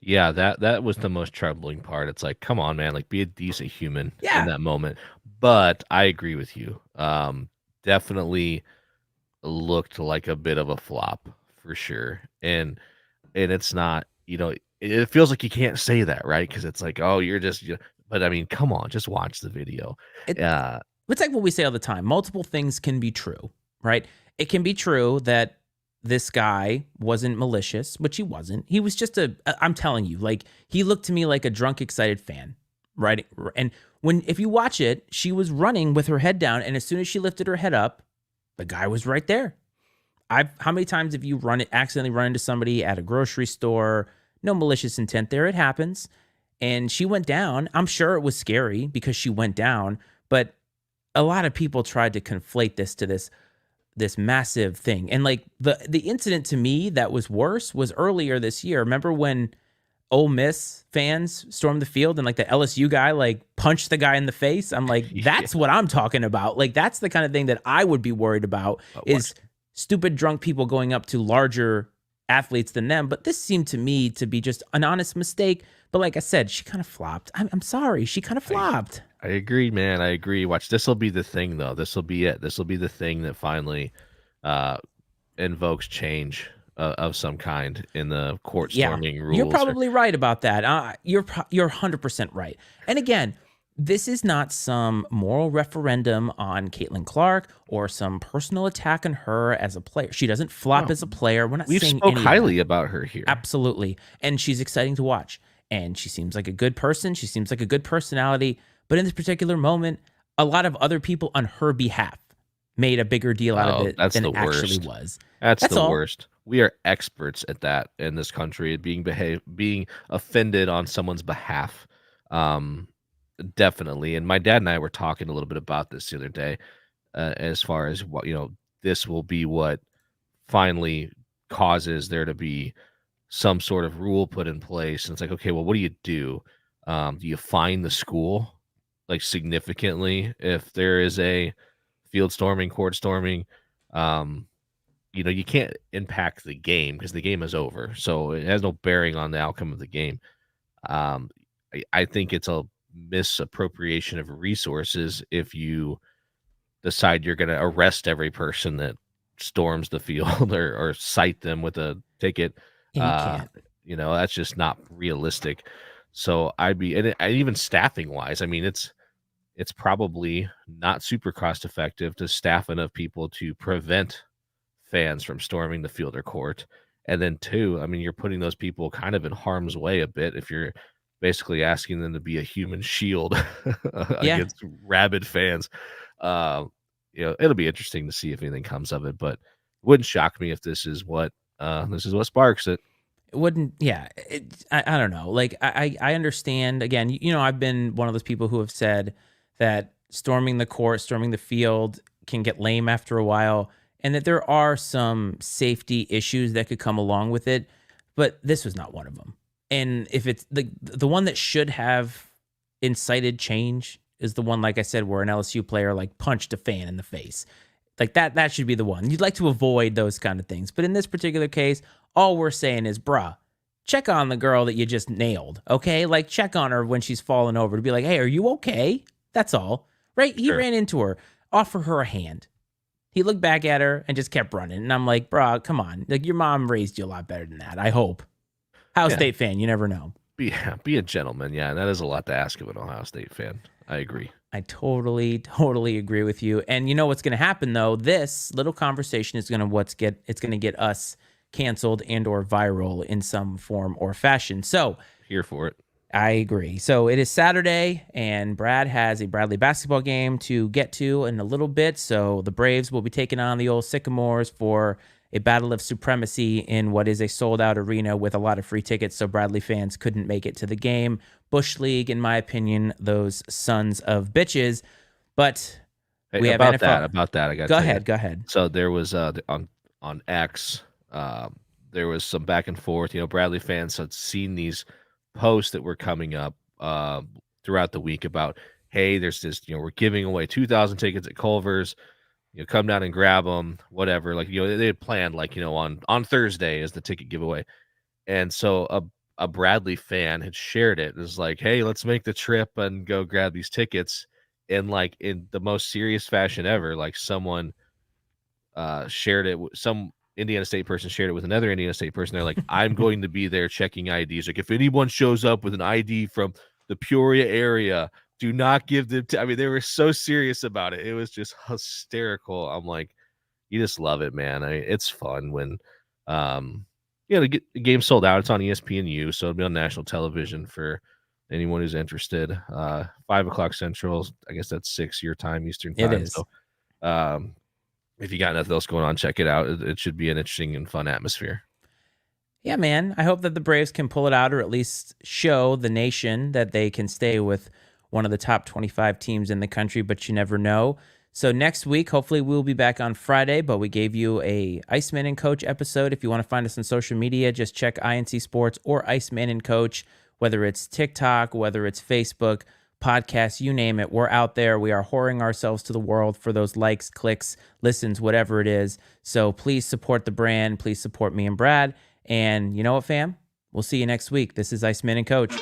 Yeah, that was the most troubling part. It's like, come on, man, like be a decent human in that moment. But I agree with you. Definitely looked like a bit of a flop for sure. And it's not, it feels like you can't say that, right? Because it's like, oh, but I mean, come on, just watch the video. It, Uh, it's like what we say all the time. Multiple things can be true, right? It can be true that this guy wasn't malicious, which he wasn't. He was just I'm telling you, like, he looked to me like a drunk, excited fan, right? And if you watch it, she was running with her head down, and as soon as she lifted her head up, the guy was right there. How many times have you accidentally run into somebody at a grocery store? No malicious intent there. It happens. And she went down. I'm sure it was scary because she went down, but a lot of people tried to conflate this to this massive thing. And like the incident to me that was worse was earlier this year. Remember when Ole Miss fans stormed the field and like the LSU guy like punched the guy in the face? I'm like, that's what I'm talking about. Like that's the kind of thing that I would be worried about is stupid drunk people going up to larger athletes than them. But this seemed to me to be just an honest mistake. But like I said, she kind of flopped. I'm sorry. She kind of flopped. I agree, man. I agree. Watch, this will be the thing, though. This will be it. This will be the thing that finally invokes change of some kind in the court storming rules. You're probably right about that. You're 100% right. And again, this is not some moral referendum on Caitlin Clark or some personal attack on her as a player. She doesn't flop as a player. We've spoke highly about her here. Absolutely. And she's exciting to watch. And she seems like a good person. She seems like a good personality. But in this particular moment, a lot of other people on her behalf made a bigger deal out of it than it actually was. That's the worst. We are experts at that in this country, being offended on someone's behalf. Definitely. And my dad and I were talking a little bit about this the other day, as far as what, this will be what finally causes there to be some sort of rule put in place. And it's like, okay, well, what do you do? Do you fine the school like significantly if there is a field storming, court storming? You can't impact the game because the game is over. So it has no bearing on the outcome of the game. I think it's a misappropriation of resources if you decide you're going to arrest every person that storms the field or cite them with a ticket. You can't. That's just not realistic. So even staffing wise, I mean, it's probably not super cost effective to staff enough people to prevent fans from storming the field or court. And then two, I mean, you're putting those people kind of in harm's way a bit if you're basically asking them to be a human shield against rabid fans. It'll be interesting to see if anything comes of it, but it wouldn't shock me if this is what sparks it. It wouldn't, I don't know. Like, I understand. Again, I've been one of those people who have said that storming the court, storming the field can get lame after a while, and that there are some safety issues that could come along with it, but this was not one of them. And if it's the one that should have incited change is the one, like I said, where an LSU player like punched a fan in the face. Like that should be the one. You'd like to avoid those kind of things. But in this particular case, all we're saying is, bruh, check on the girl that you just nailed, okay? Like, check on her when she's falling over to be like, hey, are you okay? That's all, right? He ran into her, offer her a hand. He looked back at her and just kept running. And I'm like, bruh, come on. Like, your mom raised you a lot better than that, I hope. Ohio State fan, you never know. Be a gentleman, and that is a lot to ask of an Ohio State fan. I agree. I totally agree with you. And you know what's going to happen though? This little conversation is going to get us canceled and or viral in some form or fashion. So here for it. I agree. So it is Saturday, and Brad has a Bradley basketball game to get to in a little bit. So the Braves will be taking on the old Sycamores for a battle of supremacy in what is a sold-out arena with a lot of free tickets, so Bradley fans couldn't make it to the game. Bush League, in my opinion, those sons of bitches. But we have NFL. About that, I got. Go ahead. So there was on X, there was some back and forth. Bradley fans had seen these posts that were coming up throughout the week about, hey, there's this, we're giving away 2,000 tickets at Culver's. Come down and grab them, whatever. Like, they had planned, like, on Thursday is the ticket giveaway. And so a Bradley fan had shared it. It was like, hey, let's make the trip and go grab these tickets. And like in the most serious fashion ever, like someone shared it. Some Indiana State person shared it with another Indiana State person. They're like, I'm going to be there checking IDs. Like, if anyone shows up with an ID from the Peoria area, do not give them I mean, they were so serious about it. It was just hysterical. I'm like, you just love it, man. It's fun when, the game sold out. It's on ESPNU, so it'll be on national television for anyone who's interested. 5:00 Central. I guess that's 6 your time, Eastern time. It is. So, if you got nothing else going on, check it out. It should be an interesting and fun atmosphere. Yeah, man. I hope that the Braves can pull it out, or at least show the nation that they can stay with one of the top 25 teams in the country, but you never know. So next week, hopefully we'll be back on Friday, but we gave you a Iceman and Coach episode. If you want to find us on social media, just check INC Sports or Iceman and Coach, whether it's TikTok, whether it's Facebook, podcasts, you name it. We're out there. We are whoring ourselves to the world for those likes, clicks, listens, whatever it is. So please support the brand. Please support me and Brad. And you know what, fam? We'll see you next week. This is Iceman and Coach.